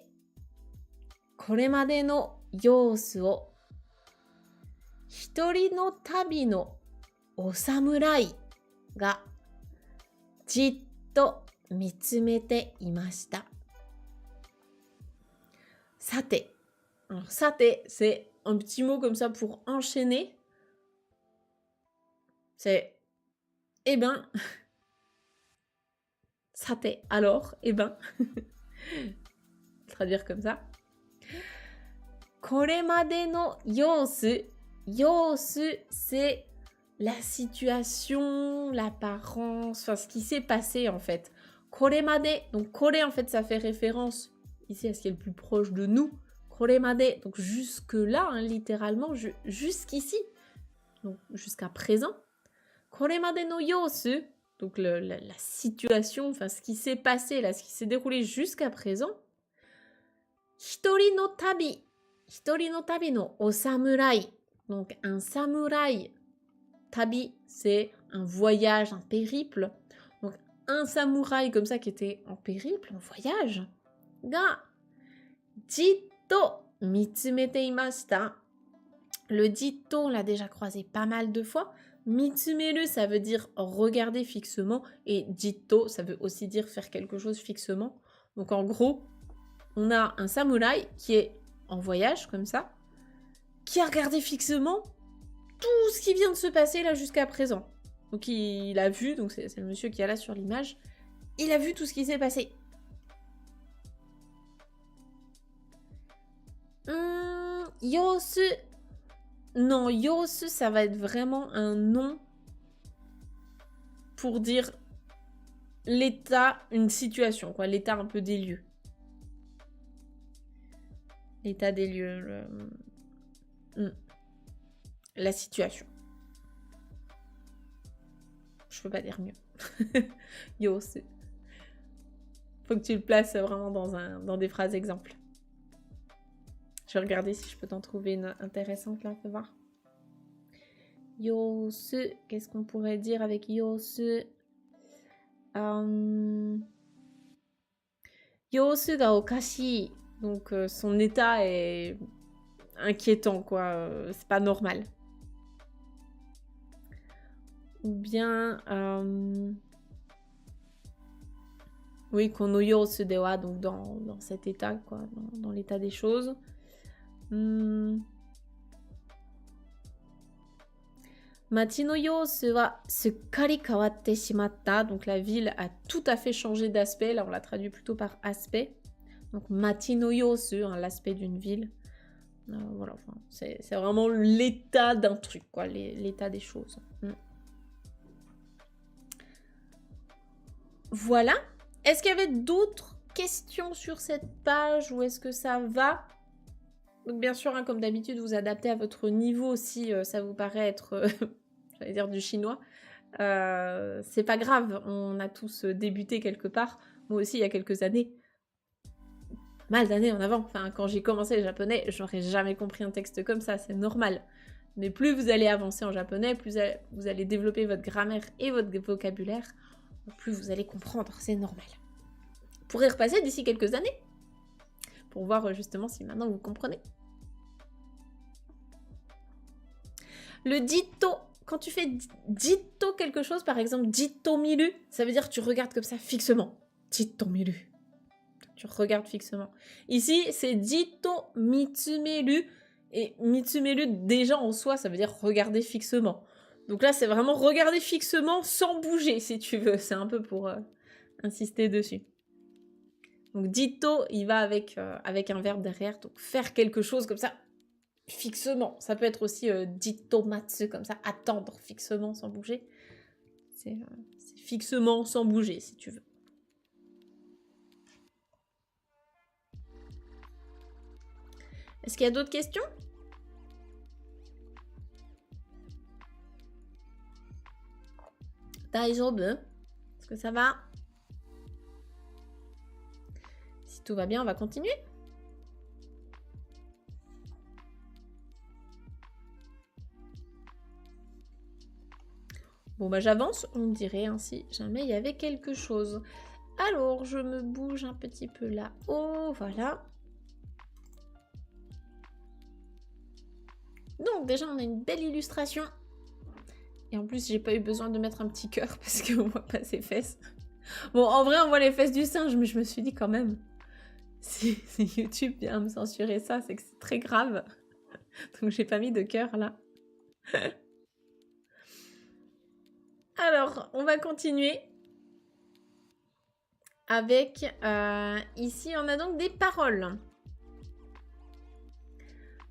koremade no yousu o hitori no tabi no osamurai ga jitto mitsumete imashita. Sate. Alors, sate, c'est un petit mot comme ça pour enchaîner. C'est eh ben. Sate, alors, eh ben. Traduire comme ça. Koremade no yousu. Yousu, c'est la situation, l'apparence, enfin ce qui s'est passé en fait. Koremade, donc kore en fait ça fait référence ici à ce qui est le plus proche de nous. Koremade, donc jusque là, hein, littéralement, jusqu'ici, donc jusqu'à présent. Koremade no yousu, donc la situation, enfin ce qui s'est passé là, ce qui s'est déroulé jusqu'à présent. Hitori no tabi. Hitori no tabi no osamurai. Donc un samouraï. Tabi, c'est un voyage, un périple. Donc un samouraï comme ça qui était en périple, en voyage. Ga jitto mitsumete imashita. Le jitto, on l'a déjà croisé pas mal de fois. Mitsumeru, ça veut dire regarder fixement. Et jitto, ça veut aussi dire faire quelque chose fixement. Donc en gros, on a un samouraï qui est en voyage, comme ça, qui a regardé fixement tout ce qui vient de se passer là jusqu'à présent. Donc il a vu, donc c'est le monsieur qui est là sur l'image, il a vu tout ce qui s'est passé. Yosu. Non, yosu, ça va être vraiment un nom pour dire l'état, une situation, quoi, l'état un peu des lieux. L'état des lieux. La situation. Je peux pas dire mieux. Yosu. Faut que tu le places vraiment dans des phrases exemples. Je vais regarder si je peux t'en trouver une intéressante là, fais voir. Yosu, qu'est-ce qu'on pourrait dire avec yosu? Yosu ga okashi. Donc son état est inquiétant, quoi. C'est pas normal. Ou bien... oui, kono yosu dewa, donc dans cet état, quoi. Dans l'état des choses. Machi no yosu wa sukkari kawatte shimatta. Donc la ville a tout à fait changé d'aspect. Là, on l'a traduit plutôt par aspect. Donc machi no yosu, hein, l'aspect d'une ville. Voilà, enfin, c'est vraiment l'état d'un truc, quoi, l'état des choses. Voilà. Est-ce qu'il y avait d'autres questions sur cette page ou est-ce que ça va? Donc bien sûr, hein, comme d'habitude, vous adaptez à votre niveau si ça vous paraît être, j'allais dire du chinois. C'est pas grave, on a tous débuté quelque part. Moi aussi, il y a quelques années. Mal d'années en avant. Enfin, quand j'ai commencé le japonais, j'aurais jamais compris un texte comme ça, c'est normal. Mais plus vous allez avancer en japonais, plus vous allez développer votre grammaire et votre vocabulaire, plus vous allez comprendre, c'est normal. Vous pourrez repasser d'ici quelques années pour voir justement si maintenant vous comprenez. Le ditto, quand tu fais ditto quelque chose, par exemple ditto miru, ça veut dire que tu regardes comme ça fixement. Ditto miru. Tu regardes fixement. Ici, c'est ditto mitsumeru Et mitsumeru, déjà en soi, ça veut dire regarder fixement. Donc là, c'est vraiment regarder fixement sans bouger, si tu veux. C'est un peu pour insister dessus. Donc ditto, il va avec un verbe derrière. Donc faire quelque chose comme ça, fixement. Ça peut être aussi ditto matsu, comme ça, attendre fixement sans bouger. C'est fixement sans bouger, si tu veux. Est-ce qu'il y a d'autres questions? Daijoubu? Est-ce que ça va? Si tout va bien, on va continuer. Bon, bah j'avance, on dirait ainsi. Jamais il y avait quelque chose. Alors, je me bouge un petit peu là-haut, voilà. Donc, déjà, on a une belle illustration. Et en plus, j'ai pas eu besoin de mettre un petit cœur parce qu'on voit pas ses fesses. Bon, en vrai, on voit les fesses du singe, mais je me suis dit quand même, si YouTube vient me censurer ça, c'est que c'est très grave. Donc, j'ai pas mis de cœur là. Alors, on va continuer avec... ici, on a donc des paroles.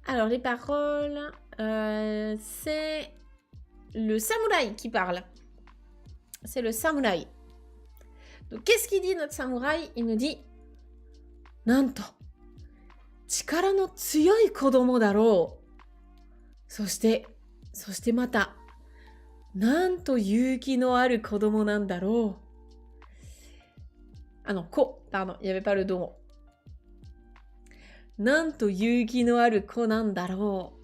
Alors, les paroles, c'est le samouraï qui parle. C'est le samouraï. Donc, qu'est-ce qu'il dit, notre samouraï? Il nous dit « Nanto, chikara no tsuyoi kodomo daro. Soshite mata, nanto yuki no aru kodomo nan daro. » Ah non, ko, pardon, il n'y avait pas le domo. Nanto yuki no aru ko nan daro.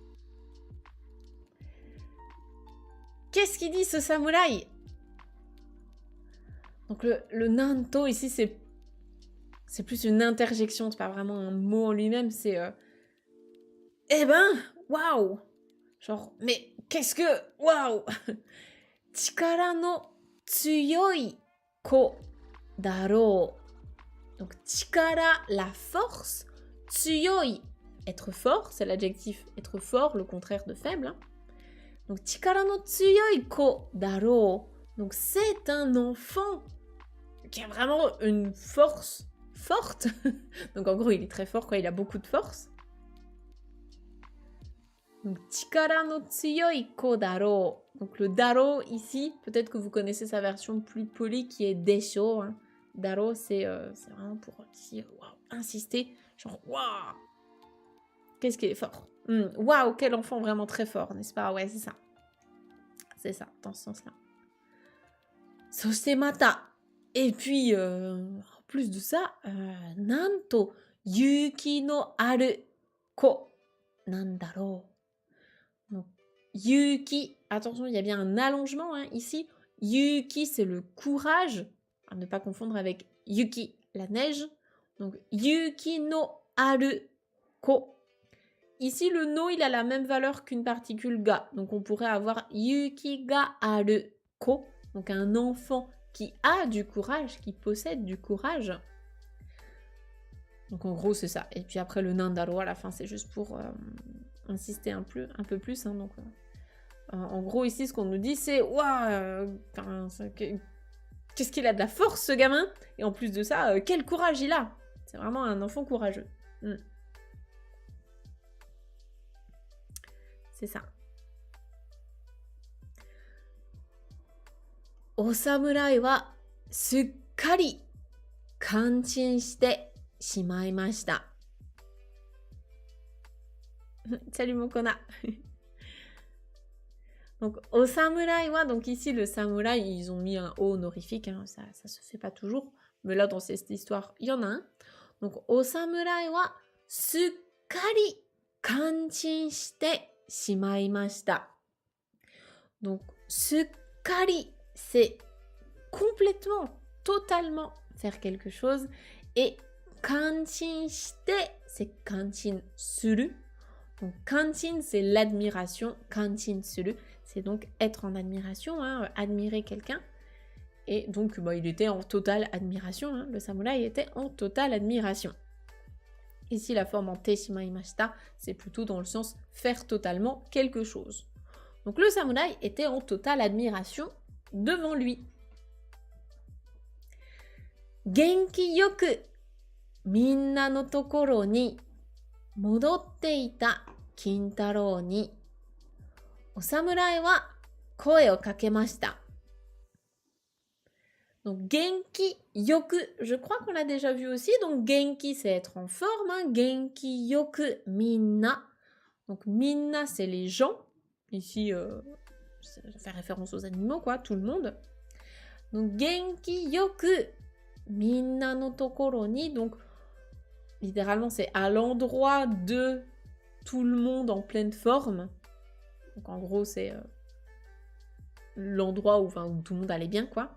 Qu'est-ce qu'il dit ce samouraï? Donc le nanto ici c'est plus une interjection, c'est pas vraiment un mot en lui-même, c'est eh ben, waouh! Genre, mais qu'est-ce que waouh! Chikara no tsuyoi ko daro. Donc chikara, la force, tsuyoi, être fort, c'est l'adjectif être fort, le contraire de faible. Hein. Donc chikara no tsuyoi ko daro. Donc c'est un enfant qui a vraiment une force forte. Donc en gros, il est très fort, quoi. Il a beaucoup de force. Donc chikara no tsuyoi ko daro. Donc le daro ici, peut-être que vous connaissez sa version plus polie qui est desho. Hein. Daro, c'est vraiment pour dire waouh, insister, genre waouh, qu'est-ce qu'il est fort. Waouh, quel enfant vraiment très fort, n'est-ce pas? Ouais, c'est ça. C'est ça, dans ce sens-là. Soshite mata. Et puis, en plus de ça, nanto yuki no aru ko nandaro. Donc, yuki, attention, il y a bien un allongement hein, ici. Yuki, c'est le courage, à ne pas confondre avec yuki, la neige. Donc, yuki no aru ko. Ici, le no, il a la même valeur qu'une particule ga. Donc, on pourrait avoir yuki ga aru ko. Donc, un enfant qui a du courage, qui possède du courage. Donc, en gros, c'est ça. Et puis après, le nandaro, à la fin, c'est juste pour insister un peu plus. Hein, donc, en gros, ici, ce qu'on nous dit, c'est waouh, qu'est-ce qu'il a de la force, ce gamin? Et en plus de ça, quel courage il a! C'est vraiment un enfant courageux. C'est ça. O samurai wa sukkari kanchin shite shimaimashita. Salut mon kona. Donc, au samouraï wa, donc ici le samouraï, ils ont mis un O honorifique, hein, ça se fait pas toujours, mais là dans cette histoire, il y en a un. Donc, au samouraï wa sukkari kanchin shite shimaimashita. Donc, sukkari, c'est complètement, totalement faire quelque chose, et kanchin shite, c'est kanchin suru. Donc, kanchin, c'est l'admiration, kanchin suru, c'est donc être en admiration, hein, admirer quelqu'un. Et donc, il était en totale admiration, hein, le samouraï était en totale admiration. Ici, la forme en te shimaimashita, c'est plutôt dans le sens faire totalement quelque chose. Donc le samouraï était en totale admiration devant lui. Genki yoku minna no tokoro ni modotte ita Kintaro ni o samurai wa koe o kakemashita. Donc genki yoku, je crois qu'on l'a déjà vu aussi. Donc genki, c'est être en forme. Hein. Genki yoku minna. Donc minna, c'est les gens. Ici, ça fait référence aux animaux, quoi, tout le monde. Donc genki yoku minna no tokoro ni. Donc littéralement, c'est à l'endroit de tout le monde en pleine forme. Donc en gros, c'est l'endroit où tout le monde allait bien, quoi.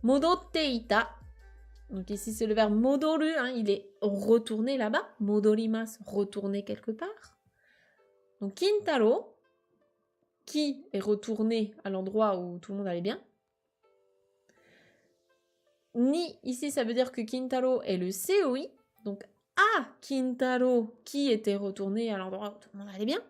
Modotte ita. Donc ici, c'est le verbe modoru, hein, il est retourné là-bas. Modorimasu, retourner quelque part. Donc Kintaro, qui est retourné à l'endroit où tout le monde allait bien. Ni, ici, ça veut dire que Kintaro est le COI. Donc à Kintaro, qui était retourné à l'endroit où tout le monde allait bien.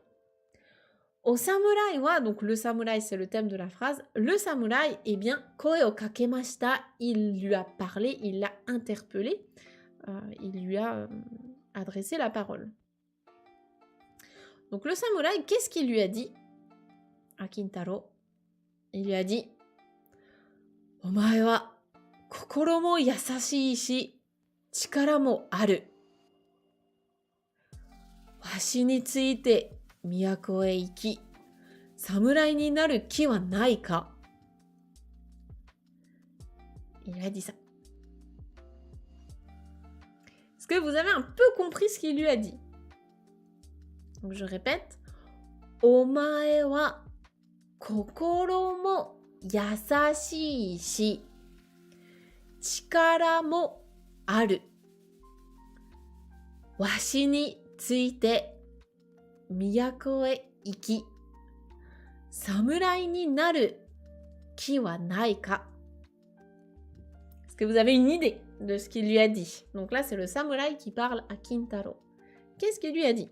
Au samouraï wa, donc le samouraï, c'est le thème de la phrase. Le samouraï, eh bien, koe o kakemashita, il lui a parlé, il l'a interpellé, il lui a adressé la parole. Donc le samouraï, qu'est-ce qu'il lui a dit à Kintaro? Il lui a dit « Omae wa kokoro mo yasashii shi, chikara mo aru. Washi ni tsuite Miyako e iki, samurai ni naru ki wa nai ka ?» Il lui a dit ça. Est-ce que vous avez un peu compris ce qu'il lui a dit? Donc je répète. Omae wa kokoro mo yasashii shi, chikara mo aru. Washi ni tsuite Miyako e iki, samurai ni naru ki wa nai ka. Est-ce que vous avez une idée de ce qu'il lui a dit? Donc là, c'est le samouraï qui parle à Kintaro. Qu'est-ce qu'il lui a dit?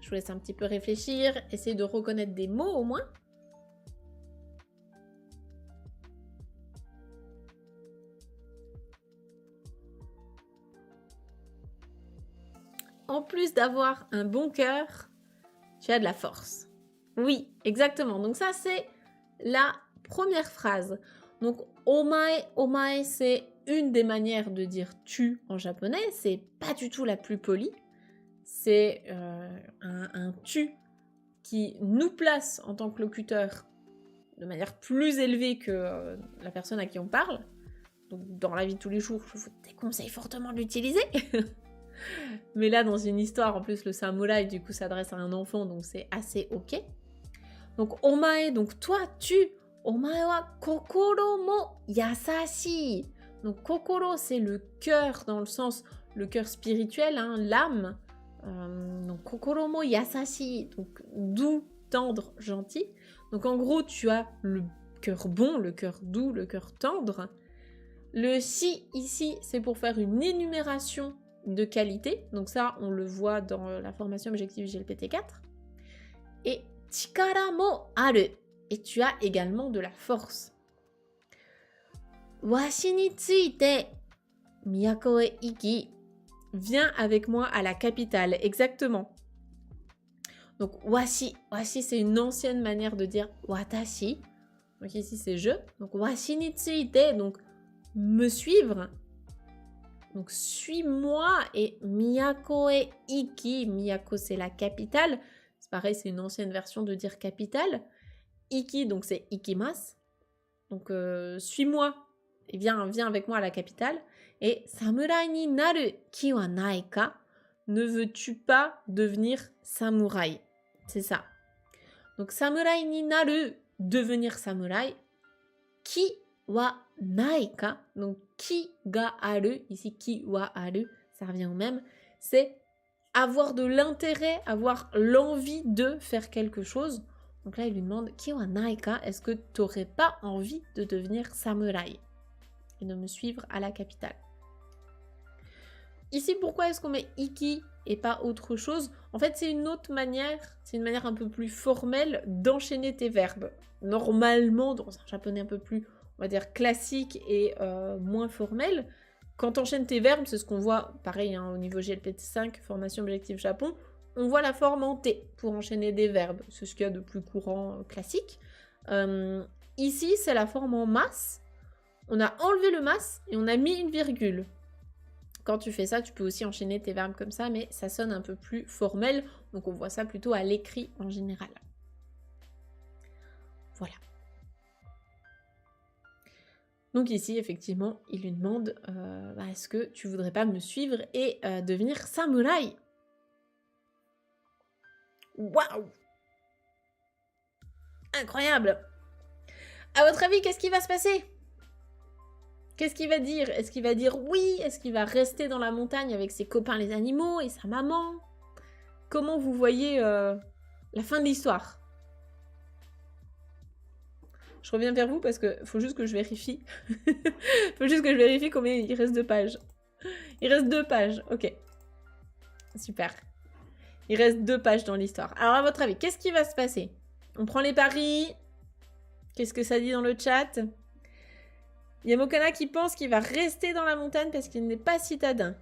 Je vous laisse un petit peu réfléchir, essayer de reconnaître des mots au moins. En plus d'avoir un bon cœur, tu as de la force. Oui, exactement. Donc ça, c'est la première phrase. Donc, omae, omae, c'est une des manières de dire tu en japonais. C'est pas du tout la plus polie. C'est un tu qui nous place en tant que locuteur de manière plus élevée que la personne à qui on parle. Donc, dans la vie de tous les jours, je vous déconseille fortement de l'utiliser. Mais là, dans une histoire, en plus, le samouraï, du coup, s'adresse à un enfant, donc c'est assez ok. Donc, omae, donc toi, tu. Omae wa kokoro mo yasashii. Donc, kokoro, c'est le cœur, dans le sens, le cœur spirituel, hein, l'âme. Donc, kokoro mo yasashii, donc doux, tendre, gentil. Donc, en gros, tu as le cœur bon, le cœur doux, le cœur tendre. Le shi, ici, c'est pour faire une énumération de qualité, donc ça on le voit dans la formation objective GPT-4. Et chikara mo aru, et tu as également de la force. Washi ni tsuite Miyako e iki, viens avec moi à la capitale, exactement. Donc washi, washi c'est une ancienne manière de dire watashi, donc ici c'est je, donc washi ni tsuite, donc me suivre. Donc, suis-moi et Miyako e iki. Miyako, c'est la capitale. C'est pareil, c'est une ancienne version de dire capitale. Iki, donc c'est ikimasu. Donc, suis-moi et viens avec moi à la capitale. Et samurai ni naru ki wa nai ka. Ne veux-tu pas devenir samouraï? C'est ça. Donc, samurai ni naru, devenir samouraï. Ki wa nai ka, donc ki ga aru, ici ki wa aru, ça revient au même, c'est avoir de l'intérêt, avoir l'envie de faire quelque chose. Donc là, il lui demande Kiwa naika, est-ce que tu n'aurais pas envie de devenir samouraï et de me suivre à la capitale? Ici, pourquoi est-ce qu'on met iki et pas autre chose? En fait, c'est une autre manière, c'est une manière un peu plus formelle d'enchaîner tes verbes. Normalement, dans un japonais un peu plus, on va dire, classique et moins formel, quand tu enchaînes tes verbes, c'est ce qu'on voit, pareil, hein, au niveau GLPT5, formation objectif Japon, on voit la forme en T pour enchaîner des verbes. C'est ce qu'il y a de plus courant classique. Ici, c'est la forme en masse. On a enlevé le masse et on a mis une virgule. Quand tu fais ça, tu peux aussi enchaîner tes verbes comme ça, mais ça sonne un peu plus formel. Donc on voit ça plutôt à l'écrit en général. Voilà. Donc ici, effectivement, il lui demande est-ce que tu voudrais pas me suivre et devenir samouraï? Waouh! Incroyable! À votre avis, qu'est-ce qui va se passer? Qu'est-ce qu'il va dire? Est-ce qu'il va dire oui? Est-ce qu'il va rester dans la montagne avec ses copains les animaux et sa maman? Comment vous voyez la fin de l'histoire? Je reviens vers vous parce que faut juste que je vérifie. Faut juste que je vérifie combien il reste de pages. Il reste 2 pages, ok. Super. Il reste 2 pages dans l'histoire. Alors à votre avis, qu'est-ce qui va se passer? On prend les paris. Qu'est-ce que ça dit dans le chat? Il y a Mokana qui pense qu'il va rester dans la montagne parce qu'il n'est pas citadin.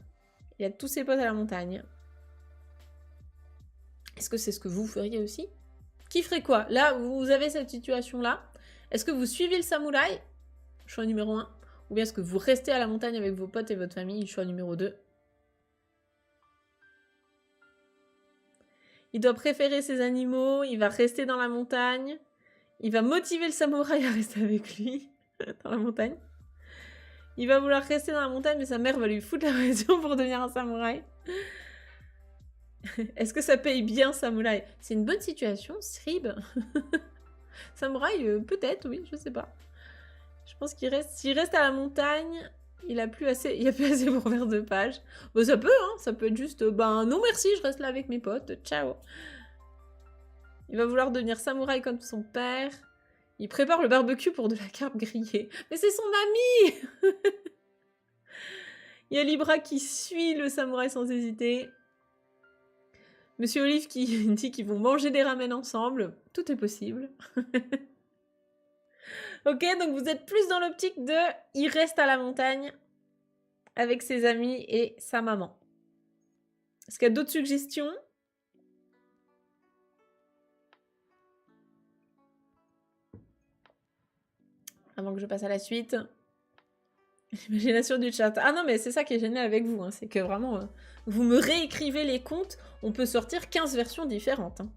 Il a tous ses potes à la montagne. Est-ce que c'est ce que vous feriez aussi? Qui ferait quoi? Là, vous avez cette situation-là. Est-ce que vous suivez le samouraï? Choix numéro 1. Ou bien est-ce que vous restez à la montagne avec vos potes et votre famille? Choix numéro 2. Il doit préférer ses animaux. Il va rester dans la montagne. Il va motiver le samouraï à rester avec lui dans la montagne. Il va vouloir rester dans la montagne, mais sa mère va lui foutre la pression pour devenir un samouraï. Est-ce que ça paye bien, samouraï? C'est une bonne situation, Srib. Samouraï, peut-être, oui, je sais pas. Je pense qu'il reste... S'il reste à la montagne, il a plus assez pour faire 2 pages. Bon, ça peut, hein. Ça peut être juste, non merci, je reste là avec mes potes. Ciao. Il va vouloir devenir samouraï comme son père. Il prépare le barbecue pour de la carpe grillée. Mais c'est son ami. Il y a Libra qui suit le samouraï sans hésiter. Monsieur Olive qui dit qu'ils vont manger des ramen ensemble. Tout est possible. Ok, donc vous êtes plus dans l'optique de... Il reste à la montagne avec ses amis et sa maman. Est-ce qu'il y a d'autres suggestions? Avant que je passe à la suite. L'imagination du chat. Ah non, mais c'est ça qui est génial avec vous. Hein. C'est que vraiment, vous me réécrivez les contes. On peut sortir 15 versions différentes. Hein.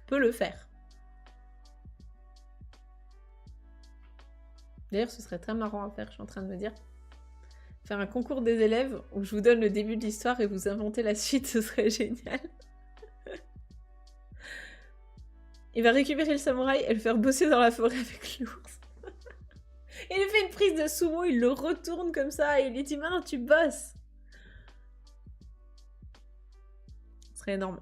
On peut le faire. D'ailleurs, ce serait très marrant à faire, je suis en train de me dire. Faire un concours des élèves où je vous donne le début de l'histoire et vous inventez la suite, ce serait génial. Il va récupérer le samouraï et le faire bosser dans la forêt avec l'ours. Il lui fait une prise de sumo, il le retourne comme ça et il lui dit maintenant tu bosses. Ce serait énorme.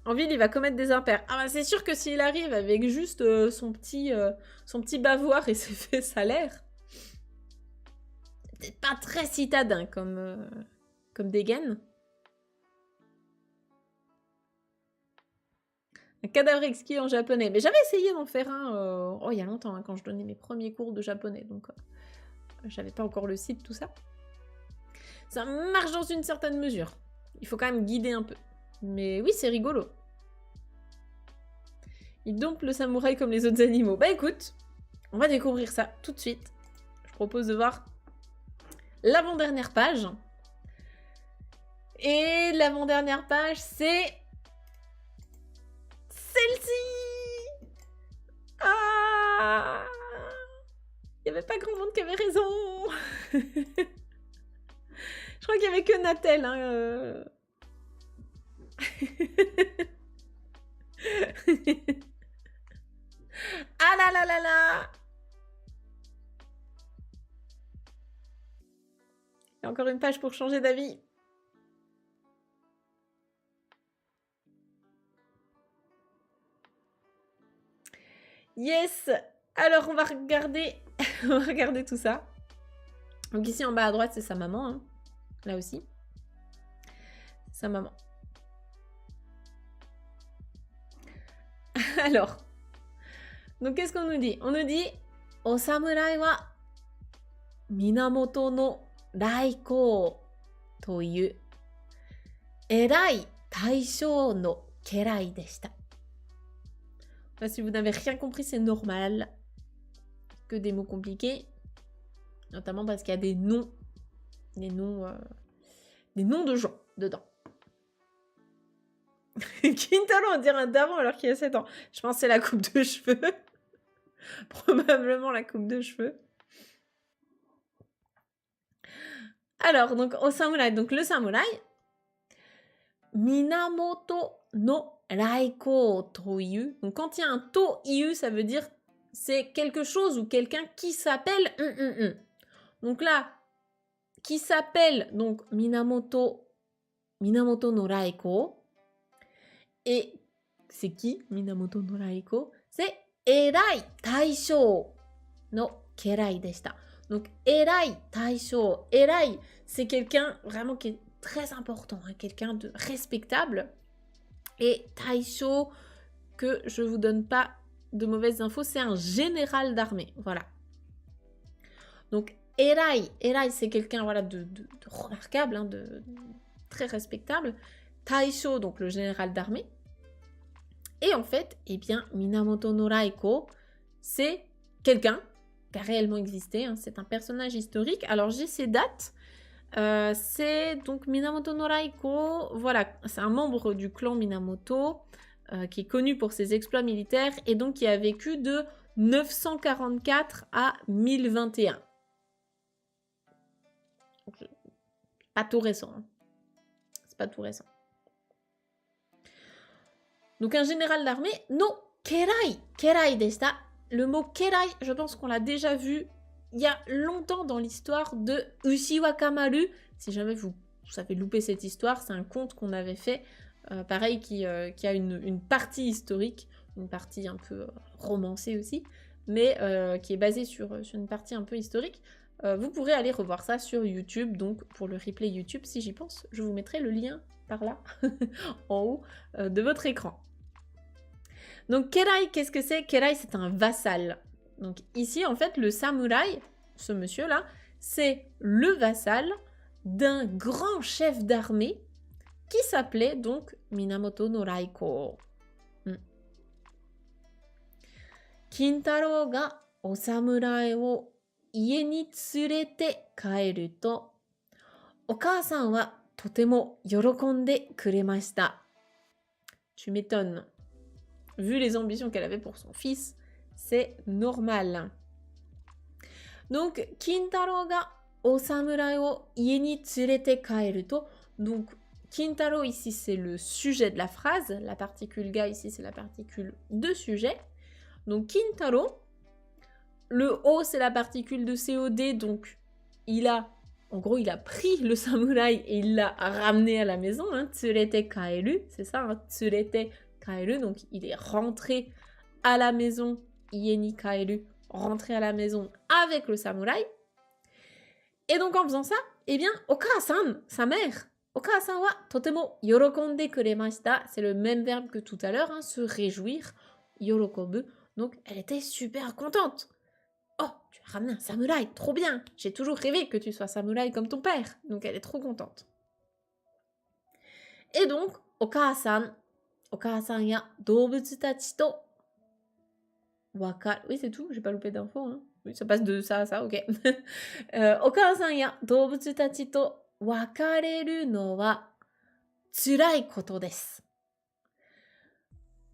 En ville, il va commettre des impairs. Ah bah c'est sûr que s'il arrive avec juste son petit bavoir et ses faits salaires, c'est peut-être pas très citadin comme dégaine. Un cadavre exquis en japonais. Mais j'avais essayé d'en faire un il y a longtemps, hein, quand je donnais mes premiers cours de japonais. Donc, j'avais pas encore le site, tout ça. Ça marche dans une certaine mesure. Il faut quand même guider un peu. Mais oui, c'est rigolo. Il dompte le samouraï comme les autres animaux. Bah écoute, on va découvrir ça tout de suite. Je propose de voir l'avant-dernière page. Et l'avant-dernière page, c'est... celle-ci! Ah! Il n'y avait pas grand monde qui avait raison! Je crois qu'il n'y avait que Natel. Hein, Ah là là là là! Il y a encore une page pour changer d'avis. Yes. Alors, on va regarder, on va regarder tout ça. Donc ici, en bas à droite, c'est sa maman. Hein. Là aussi. Sa maman. Alors. Donc, qu'est-ce qu'on nous dit? On nous dit « O samurai wa Minamoto no Raiko to yu erai taishō no kerai deshita ». Si vous n'avez rien compris, c'est normal. Que des mots compliqués. Notamment parce qu'il y a des noms. Des noms de gens dedans. Kintaro, on dirait un daron alors qu'il a 7 ans. Je pense que c'est la coupe de cheveux. Probablement la coupe de cheveux. Alors, donc, au samouraï. Donc, le samouraï. Minamoto no Raiko toyu. Donc, quand il y a un to-iu, ça veut dire c'est quelque chose ou quelqu'un qui s'appelle. Donc là, qui s'appelle donc Minamoto no Raiko. Et c'est qui Minamoto no Raiko? C'est Erai Taishō no Kerai deshita. Donc, Erai Taishō. Erai, c'est quelqu'un vraiment qui est très important, hein, quelqu'un de respectable. Et Taishō, que je vous donne pas de mauvaises infos, c'est un général d'armée. Voilà. Donc, Erai, c'est quelqu'un voilà, de remarquable, hein, de très respectable. Taishō, donc le général d'armée. Et en fait, eh bien, Minamoto no Raiko, c'est quelqu'un qui a réellement existé. Hein, c'est un personnage historique. Alors, j'ai ses dates. C'est donc Minamoto no Raiko. Voilà, c'est un membre du clan Minamoto qui est connu pour ses exploits militaires et donc qui a vécu de 944 à 1021. Pas tout récent. Hein. C'est pas tout récent. Donc un général d'armée, no kerai deshita. Le mot kerai, je pense qu'on l'a déjà vu il y a longtemps dans l'histoire de Ushiwakamaru. Si jamais vous avez loupé cette histoire, c'est un conte qu'on avait fait, pareil, qui a une partie historique, une partie un peu romancée aussi, mais qui est basée sur une partie un peu historique. Vous pourrez aller revoir ça sur YouTube, donc pour le replay YouTube, si j'y pense, je vous mettrai le lien par là, en haut de votre écran. Donc kerai, qu'est-ce que c'est? Kerai, c'est un vassal. Donc ici, en fait, le samouraï, ce monsieur-là, c'est le vassal d'un grand chef d'armée qui s'appelait donc Minamoto no Raiko. Kintaro ga o samurai wo ie ni tsurete kaeru to, okaasan wa totemo yorokonde kuremashita. Tu m'étonnes. Vu les ambitions qu'elle avait pour son fils, c'est normal. Donc, Kintaro ga o samurai wo ie ni tsurete kaeru to. Donc, Kintaro ici, c'est le sujet de la phrase. La particule ga ici, c'est la particule de sujet. Donc, Kintaro, le o, c'est la particule de COD. Donc, en gros, il a pris le samouraï et il l'a ramené à la maison. Hein, tsurete kaeru, c'est ça, hein, tsurete kaeru. Donc, il est rentré à la maison. Ie ni kaeru, rentré à la maison avec le samouraï. Et donc, en faisant ça, eh bien, Okaasan, sa mère, Okaasan wa totemo yorokonde kuremashita, c'est le même verbe que tout à l'heure, hein, se réjouir, yorokobu. Donc, elle était super contente. Oh, tu as ramené un samouraï, trop bien. J'ai toujours rêvé que tu sois samouraï comme ton père. Donc, elle est trop contente. Et donc, Okaasan ya doubutsu tachi to wakaru. Oui, c'est tout, j'ai pas loupé d'infos. Hein. Oui, ça passe de ça à ça, ok. Okaasan ya doubutsu tachi to wakareru no wa tsurai koto desu.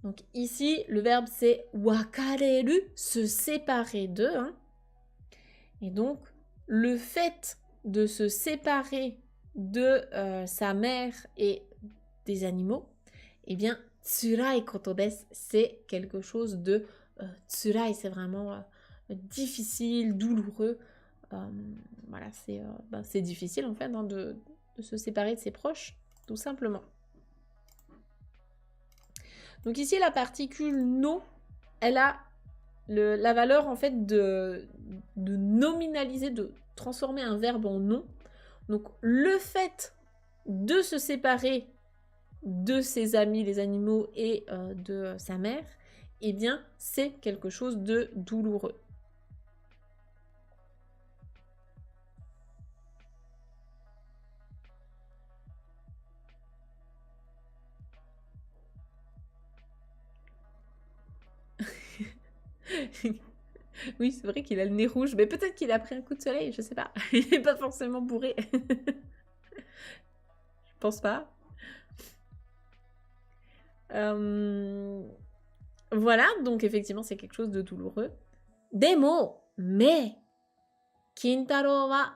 Donc ici, le verbe c'est wakareru, se séparer d'eux. Hein. Et donc, le fait de se séparer de sa mère et des animaux, eh bien, tsurai koto desu, c'est quelque chose de tsurai, c'est vraiment difficile, douloureux. Voilà, c'est difficile en fait hein, de se séparer de ses proches, tout simplement. Donc ici, la particule no, elle a la valeur en fait de nominaliser, de transformer un verbe en nom. Donc le fait de se séparer de ses amis, les animaux, et de sa mère, eh bien, c'est quelque chose de douloureux. Oui, c'est vrai qu'il a le nez rouge, mais peut-être qu'il a pris un coup de soleil, je sais pas. Il n'est pas forcément bourré. Je pense pas. Voilà, donc effectivement, c'est quelque chose de douloureux. Demo, mais, Kintaro wa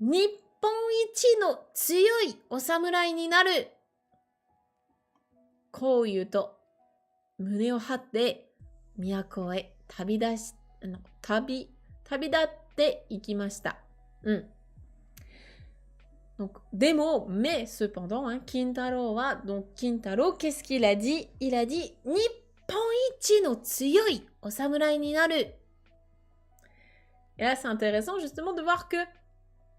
Nippon ichi no tsuyoi o samurai ni naru. こう言うと胸を張って都へ旅立っていきました。Donc, démo, mais cependant, hein, Kintaro wa, donc Kintaro, qu'est-ce qu'il a dit? Il a dit Nippon ichi no tsuyoi o samurai ni naru. Et là, c'est intéressant justement de voir que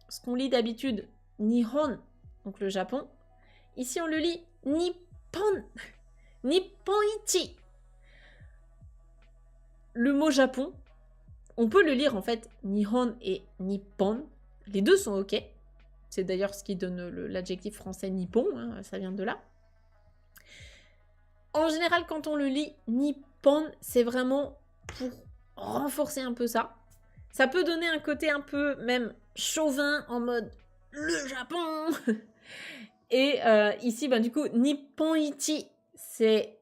ce qu'on lit d'habitude, Nihon, donc le Japon, ici on le lit Nippon, Nippon ichi. Le mot Japon, on peut le lire en fait Nihon et Nippon. Les deux sont ok. C'est d'ailleurs ce qui donne l'adjectif français Nippon, hein, ça vient de là. En général, quand on le lit Nippon, c'est vraiment pour renforcer un peu ça. Ça peut donner un côté un peu même chauvin en mode le Japon. Et ici, du coup, Nippon ichi, c'est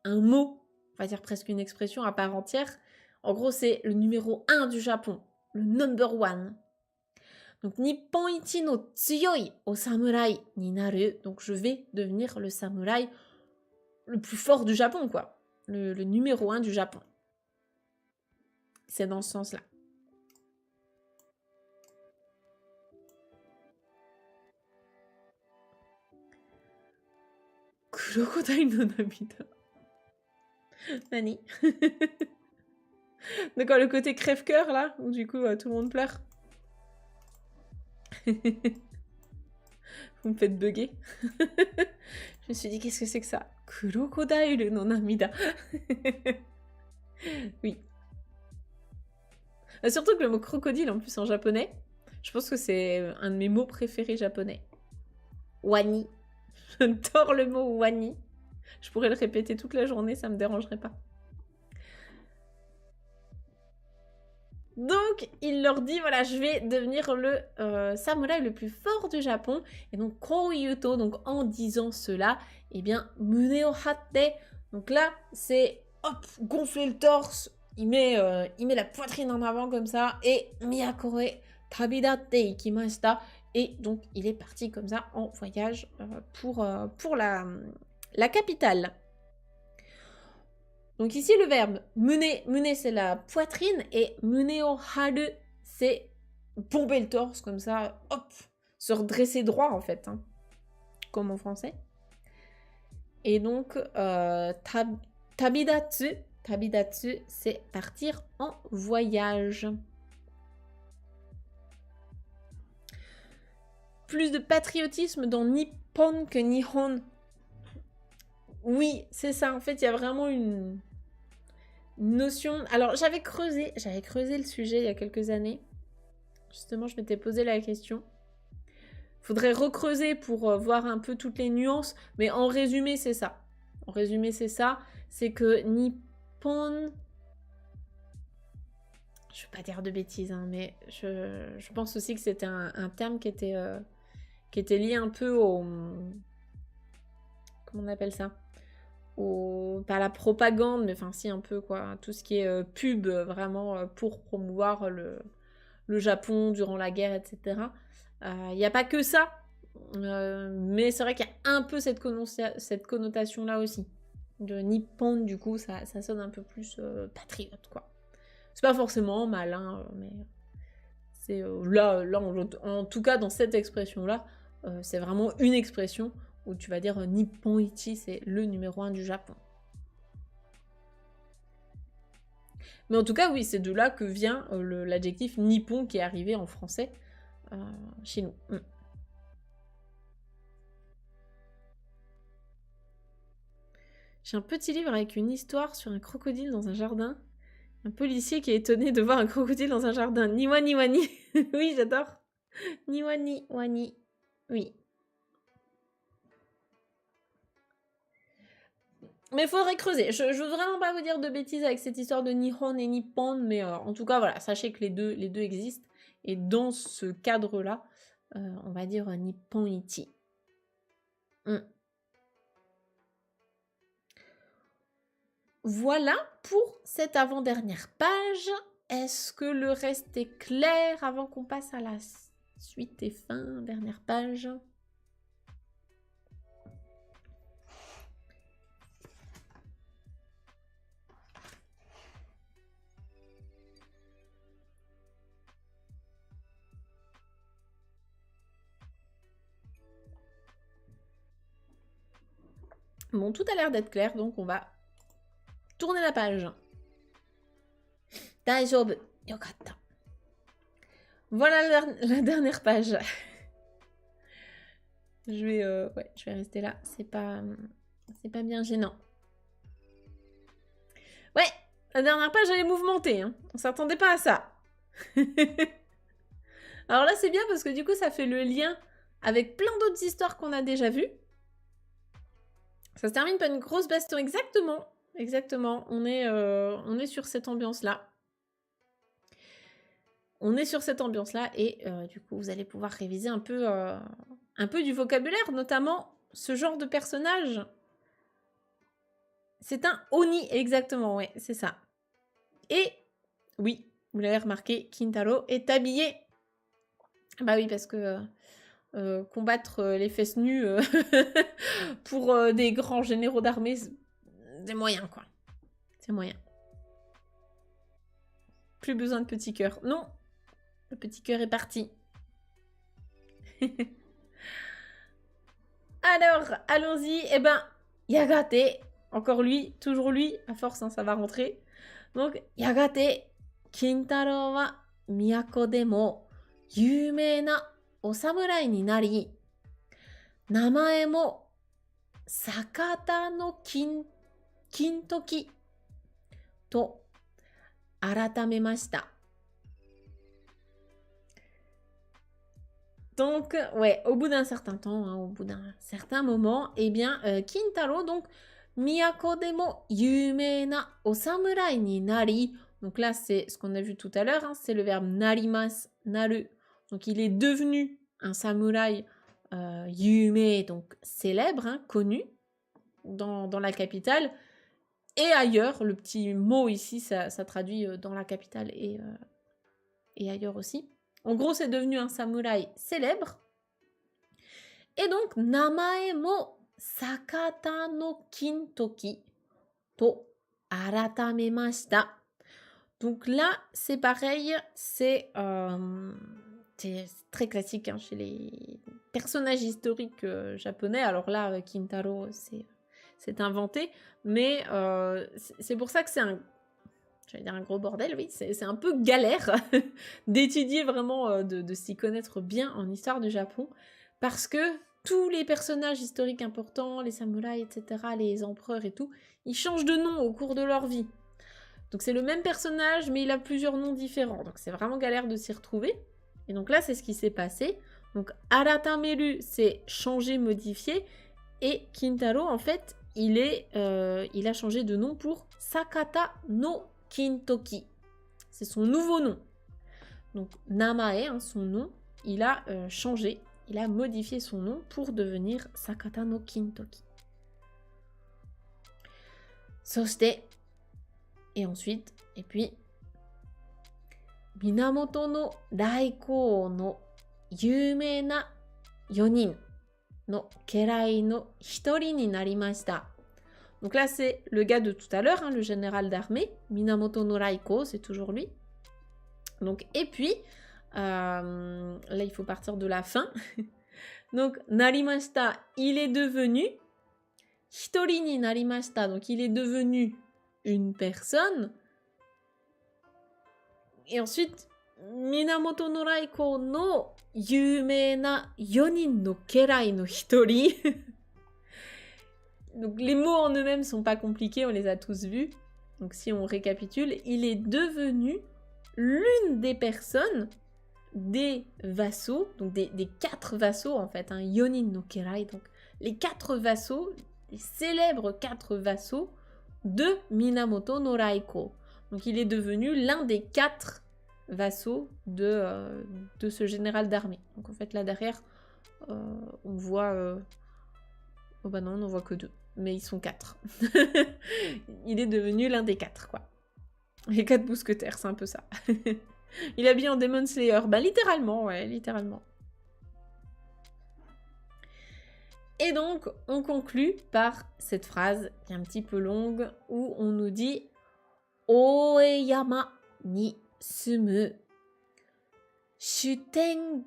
un mot, on va dire presque une expression à part entière. En gros, c'est le numéro 1 du Japon, le number 1. Donc, Nippon ichi no tsuyoi o samurai ni naru. Donc, je vais devenir le samouraï le plus fort du Japon, quoi. Le numéro 1 du Japon. C'est dans ce sens-là. Crocodile no Namida. Nani. D'accord, le côté crève-cœur, là, où du coup, tout le monde pleure. Vous me faites bugger. Je me suis dit, qu'est-ce que c'est que ça? Crocodile no Namida. Oui. Surtout que le mot crocodile, en plus, en japonais, je pense que c'est un de mes mots préférés japonais. Wani. J'adore le mot wani. Je pourrais le répéter toute la journée, ça me dérangerait pas. Donc, il leur dit, voilà, je vais devenir le samouraï le plus fort du Japon. Et donc, kouyuto, donc en disant cela, eh bien, mune o hatte. Donc là, c'est, hop, gonfler le torse. Il met la poitrine en avant comme ça. Et miyakore tabidatte ikimashita. Et donc, il est parti comme ça en voyage pour la capitale. Donc ici, le verbe mener c'est la poitrine, et mune o haru, c'est bomber le torse, comme ça, hop, se redresser droit, en fait, hein, comme en français. Et donc, tabidatsu, c'est partir en voyage. Plus de patriotisme dans Nippon que Nihon. Oui, c'est ça, en fait, il y a vraiment une notion... Alors, j'avais creusé le sujet il y a quelques années. Justement, je m'étais posé la question. Faudrait recreuser pour voir un peu toutes les nuances, mais en résumé, c'est ça. En résumé, c'est ça. C'est que Nippon... Je ne vais pas dire de bêtises, hein, mais je pense aussi que c'était un terme qui était lié un peu au... Comment on appelle ça? Pas la propagande, mais enfin si un peu quoi, tout ce qui est pub vraiment pour promouvoir le Japon durant la guerre, etc. Il n'y a pas que ça, mais c'est vrai qu'il y a un peu cette connotation-là aussi. De Nippon, du coup, ça sonne un peu plus patriote, quoi. C'est pas forcément mal, hein, mais C'est là en tout cas, dans cette expression-là, c'est vraiment une expression où tu vas dire Nippon Ichi, c'est le numéro 1 du Japon. Mais en tout cas, oui, c'est de là que vient l'adjectif Nippon qui est arrivé en français chez nous. J'ai un petit livre avec une histoire sur un crocodile dans un jardin. Un policier qui est étonné de voir un crocodile dans un jardin. Niwani wani. Oui, j'adore. Niwani wani. Oui. Mais il faudrait creuser. Je veux vraiment pas vous dire de bêtises avec cette histoire de Nihon et Nippon, mais en tout cas, voilà, sachez que les deux existent. Et dans ce cadre-là, on va dire Nippon Ichi. Voilà pour cette avant-dernière page. Est-ce que le reste est clair avant qu'on passe à la suite et fin, dernière page? Bon, tout a l'air d'être clair, donc on va tourner la page. Daijoubu, yokatta. Voilà la dernière page. je vais rester là. C'est pas bien gênant. Ouais, la dernière page, elle est mouvementée. Hein. On s'attendait pas à ça. Alors là, c'est bien parce que du coup, ça fait le lien avec plein d'autres histoires qu'on a déjà vues. Ça se termine par une grosse baston. Exactement. On est sur cette ambiance-là. Et du coup, vous allez pouvoir réviser un peu du vocabulaire, notamment ce genre de personnage. C'est un Oni, exactement, ouais, c'est ça. Et, oui, vous l'avez remarqué, Kintaro est habillé. Bah oui, parce que combattre les fesses nues pour des grands généraux d'armée, c'est moyen, quoi. C'est moyen. Plus besoin de petit cœur. Non, le petit cœur est parti. Alors, allons-y. Eh ben, Yagate, encore lui, toujours lui, à force, hein, ça va rentrer. Donc, Yagate, Kintaro wa miyako de mo yumei na o samurai ni nari, namae mo Sakata no Kintoki to aratamemashita. Donc, ouais, au bout d'un certain temps, hein, au bout d'un certain moment, eh bien, Kintaro, donc, Miyako de mo yumei na o samurai ni nari. Donc là, c'est ce qu'on a vu tout à l'heure, hein, c'est le verbe narimas, naru. Donc, il est devenu un samouraï yumei, donc célèbre, hein, connu, dans la capitale. Et ailleurs, le petit mot ici, ça traduit dans la capitale et ailleurs aussi. En gros, c'est devenu un samouraï célèbre. Et donc, namae mo Sakata no Kintoki to aratamemashita. Donc là, c'est pareil, c'est très classique hein, chez les personnages historiques japonais. Alors là, Kintaro, c'est inventé, mais c'est pour ça que c'est j'allais dire un gros bordel, oui, c'est un peu galère d'étudier vraiment, de s'y connaître bien en histoire du Japon, parce que tous les personnages historiques importants, les samouraïs, etc., les empereurs et tout, ils changent de nom au cours de leur vie. Donc c'est le même personnage, mais il a plusieurs noms différents, donc c'est vraiment galère de s'y retrouver. Et donc là, c'est ce qui s'est passé. Donc aratameru, c'est changer, modifier, et Kintaro, en fait, il a changé de nom pour Sakata no Kintoki. C'est son nouveau nom. Donc, Namae, hein, son nom, il a changé, il a modifié son nom pour devenir Sakata no Kintoki. Soshite, et ensuite, et puis, Minamoto no Raikou no yumei na 4人 no kerai no 1人 ni narimashita. Donc là, c'est le gars de tout à l'heure, hein, le général d'armée. Minamoto no Raikou, c'est toujours lui. Donc, et puis, Là, il faut partir de la fin. Donc, narimashita, il est devenu. Hitori ni narimashita, donc il est devenu une personne. Et ensuite, Minamoto no Raiko no yumei na 4 no kerai no hitori. Donc les mots en eux-mêmes sont pas compliqués, on les a tous vus. Donc si on récapitule, il est devenu l'une des personnes des vassaux, donc des 4 vassaux en fait, hein, Yonin no Kerai, donc les 4 vassaux, les célèbres 4 vassaux de Minamoto no Raiko. Donc il est devenu l'un des 4 vassaux de ce général d'armée. Donc en fait là derrière, on voit... Oh bah non, on n'en voit que 2. Mais ils sont 4. Il est devenu l'un des 4, quoi. Les 4 mousquetaires, c'est un peu ça. Il est habillé en Demon Slayer. Bah littéralement, ouais, littéralement. Et donc, on conclut par cette phrase, qui est un petit peu longue, où on nous dit « Oeyama ni sumu shuten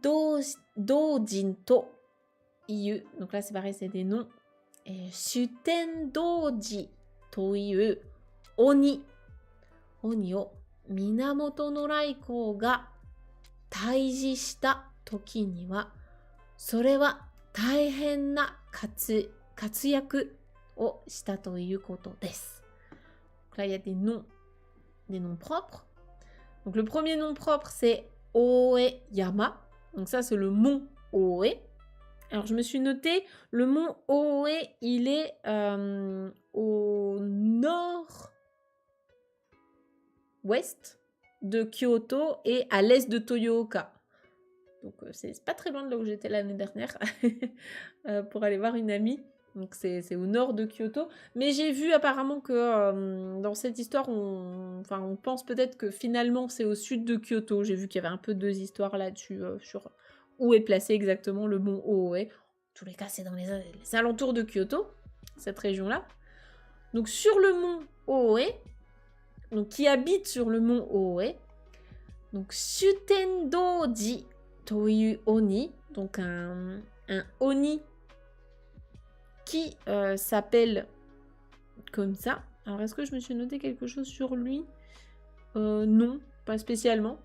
dojin to iu ». Donc là, c'est pareil, c'est des noms. Shuten doji to iu oni. Oni o Minamoto no Raiko ga taiji shita toki ni wa, sore wa taihen na katsuyaku o shita to iu koto desu. Donc là, il y a des noms propres. Donc le premier nom propre, c'est Oeyama. Donc ça, c'est le mont Oe. Alors, je me suis noté, le mont Oe, il est au nord-ouest de Kyoto et à l'est de Toyooka. Donc, c'est pas très loin de là où j'étais l'année dernière pour aller voir une amie. Donc, c'est au nord de Kyoto. Mais j'ai vu apparemment que dans cette histoire, on pense peut-être que finalement, c'est au sud de Kyoto. J'ai vu qu'il y avait un peu 2 histoires là-dessus sur... où est placé exactement le mont Oe. En tous les cas, c'est dans les alentours de Kyoto, cette région-là. Donc sur le mont Oe, donc qui habite sur le mont Oe, donc Shutendoji Toyu Oni, donc un Oni qui s'appelle comme ça. Alors est-ce que je me suis noté quelque chose sur lui? Non, pas spécialement.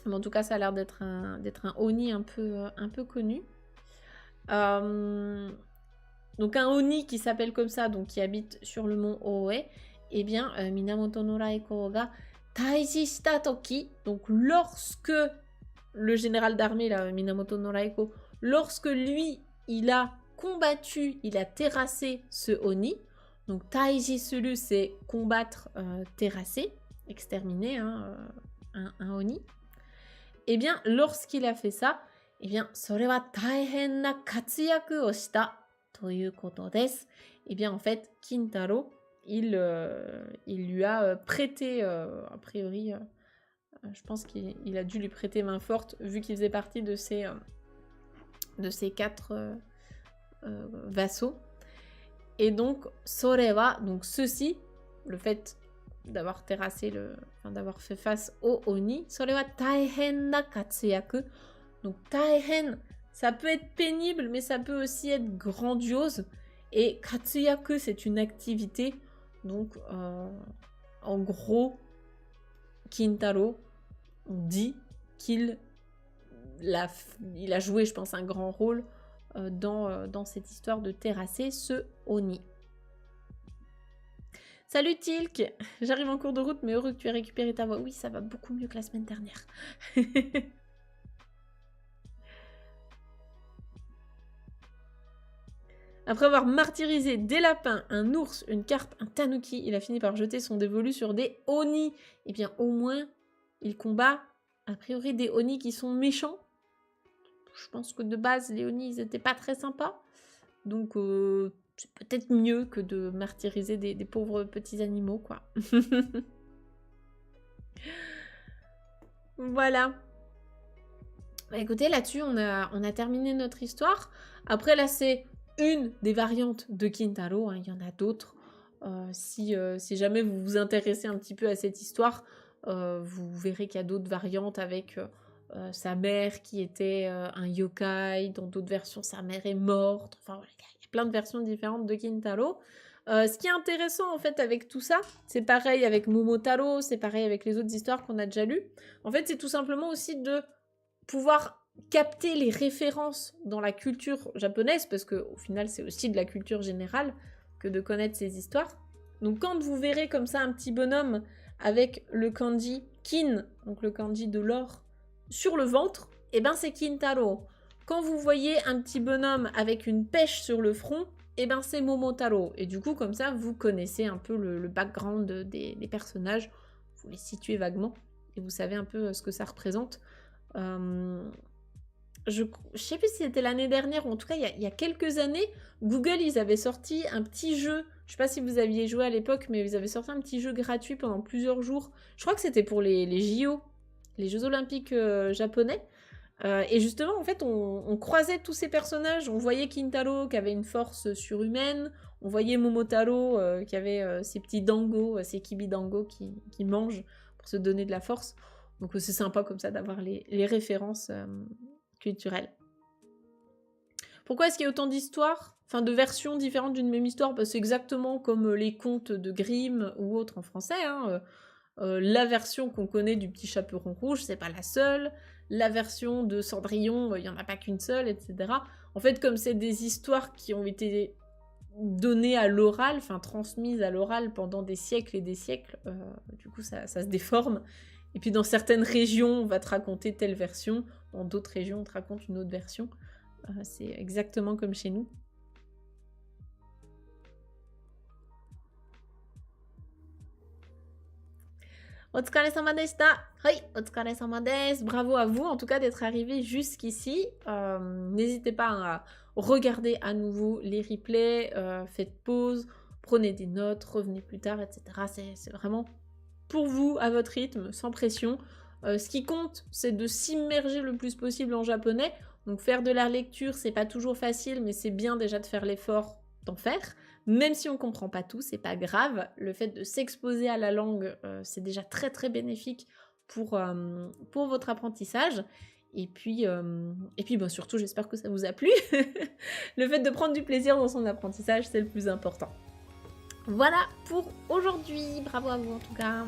Mais en tout cas, ça a l'air d'être un Oni un peu connu. Donc un Oni qui s'appelle comme ça, donc qui habite sur le mont Oe, eh bien, Minamoto no Raiko ga taiji shita toki, donc lorsque le général d'armée, là, Minamoto no Raiko, lorsque lui, il a combattu, il a terrassé ce Oni, donc taiji suru, c'est combattre, terrasser, exterminer, hein, un Oni. Eh bien, lorsqu'il a fait ça, eh bien, それは大変な活躍をしたということです。Eh bien, en fait, Kintaro, il lui a prêté, a priori, je pense qu'il a dû lui prêter main forte, vu qu'il faisait partie de ces 4 vassaux. Et donc, それは, donc ceci, le fait d'avoir terrassé d'avoir fait face au Oni, それは大変な活躍. Donc taihen, ça peut être pénible, mais ça peut aussi être grandiose. Et katsuyaku, c'est une activité. Donc, en gros, Kintaro dit qu'il a joué, je pense, un grand rôle dans cette histoire de terrasser ce Oni. Salut Tilk, j'arrive en cours de route, mais heureux que tu aies récupéré ta voix. Oui, ça va beaucoup mieux que la semaine dernière. Après avoir martyrisé des lapins, un ours, une carpe, un tanuki, il a fini par jeter son dévolu sur des Oni. Eh bien, au moins, il combat, a priori, des Oni qui sont méchants. Je pense que de base, les Oni, ils étaient pas très sympas. Donc, c'est peut-être mieux que de martyriser des pauvres petits animaux, quoi. Voilà. Bah, écoutez, là-dessus, on a terminé notre histoire. Après, là, c'est une des variantes de Kintaro, hein, il y en a d'autres. Si jamais vous vous intéressez un petit peu à cette histoire, vous verrez qu'il y a d'autres variantes avec sa mère qui était un yokai, dans d'autres versions sa mère est morte, enfin voilà, il y a plein de versions différentes de Kintaro. Ce qui est intéressant en fait avec tout ça, c'est pareil avec Momotaro, c'est pareil avec les autres histoires qu'on a déjà lues, en fait c'est tout simplement aussi de pouvoir capter les références dans la culture japonaise, parce qu'au final c'est aussi de la culture générale que de connaître ces histoires. Donc quand vous verrez comme ça un petit bonhomme avec le kanji kin, donc le kanji de l'or, sur le ventre, et ben c'est Kintaro. Quand vous voyez un petit bonhomme avec une pêche sur le front, et ben c'est Momotaro. Et du coup comme ça vous connaissez un peu le background des personnages, vous les situez vaguement, et vous savez un peu ce que ça représente. Je sais plus si c'était l'année dernière, ou en tout cas il y a quelques années, Google ils avaient sorti un petit jeu, je sais pas si vous aviez joué à l'époque, mais ils avaient sorti un petit jeu gratuit pendant plusieurs jours, je crois que c'était pour les JO, les Jeux Olympiques japonais, et justement en fait on croisait tous ces personnages, on voyait Kintaro qui avait une force surhumaine, on voyait Momotaro qui avait ses petits dango, ses kibidango qui mangent pour se donner de la force. Donc c'est sympa comme ça d'avoir les références culturelles. Pourquoi est-ce qu'il y a autant d'histoires, enfin de versions différentes d'une même histoire? Bah, c'est exactement comme les contes de Grimm ou autres en français. Hein. La version qu'on connaît du Petit Chaperon Rouge, c'est pas la seule. La version de Cendrillon, il n'y en a pas qu'une seule, etc. En fait, comme c'est des histoires qui ont été données à l'oral, enfin transmises à l'oral pendant des siècles et des siècles, du coup ça se déforme. Et puis dans certaines régions, on va te raconter telle version, dans d'autres régions, on te raconte une autre version. C'est exactement comme chez nous. Otsukare-sama deshita. Oui, otsukare-sama desu. Bravo à vous, en tout cas, d'être arrivé jusqu'ici. N'hésitez pas à regarder à nouveau les replays, faites pause, prenez des notes, revenez plus tard, etc. C'est vraiment pour vous, à votre rythme, sans pression. Ce qui compte, c'est de s'immerger le plus possible en japonais. Donc faire de la lecture, c'est pas toujours facile, mais c'est bien déjà de faire l'effort d'en faire. Même si on comprend pas tout, c'est pas grave. Le fait de s'exposer à la langue, c'est déjà très très bénéfique pour votre apprentissage. Et puis bah, surtout, j'espère que ça vous a plu. Le fait de prendre du plaisir dans son apprentissage, c'est le plus important. Voilà pour aujourd'hui. Bravo à vous en tout cas.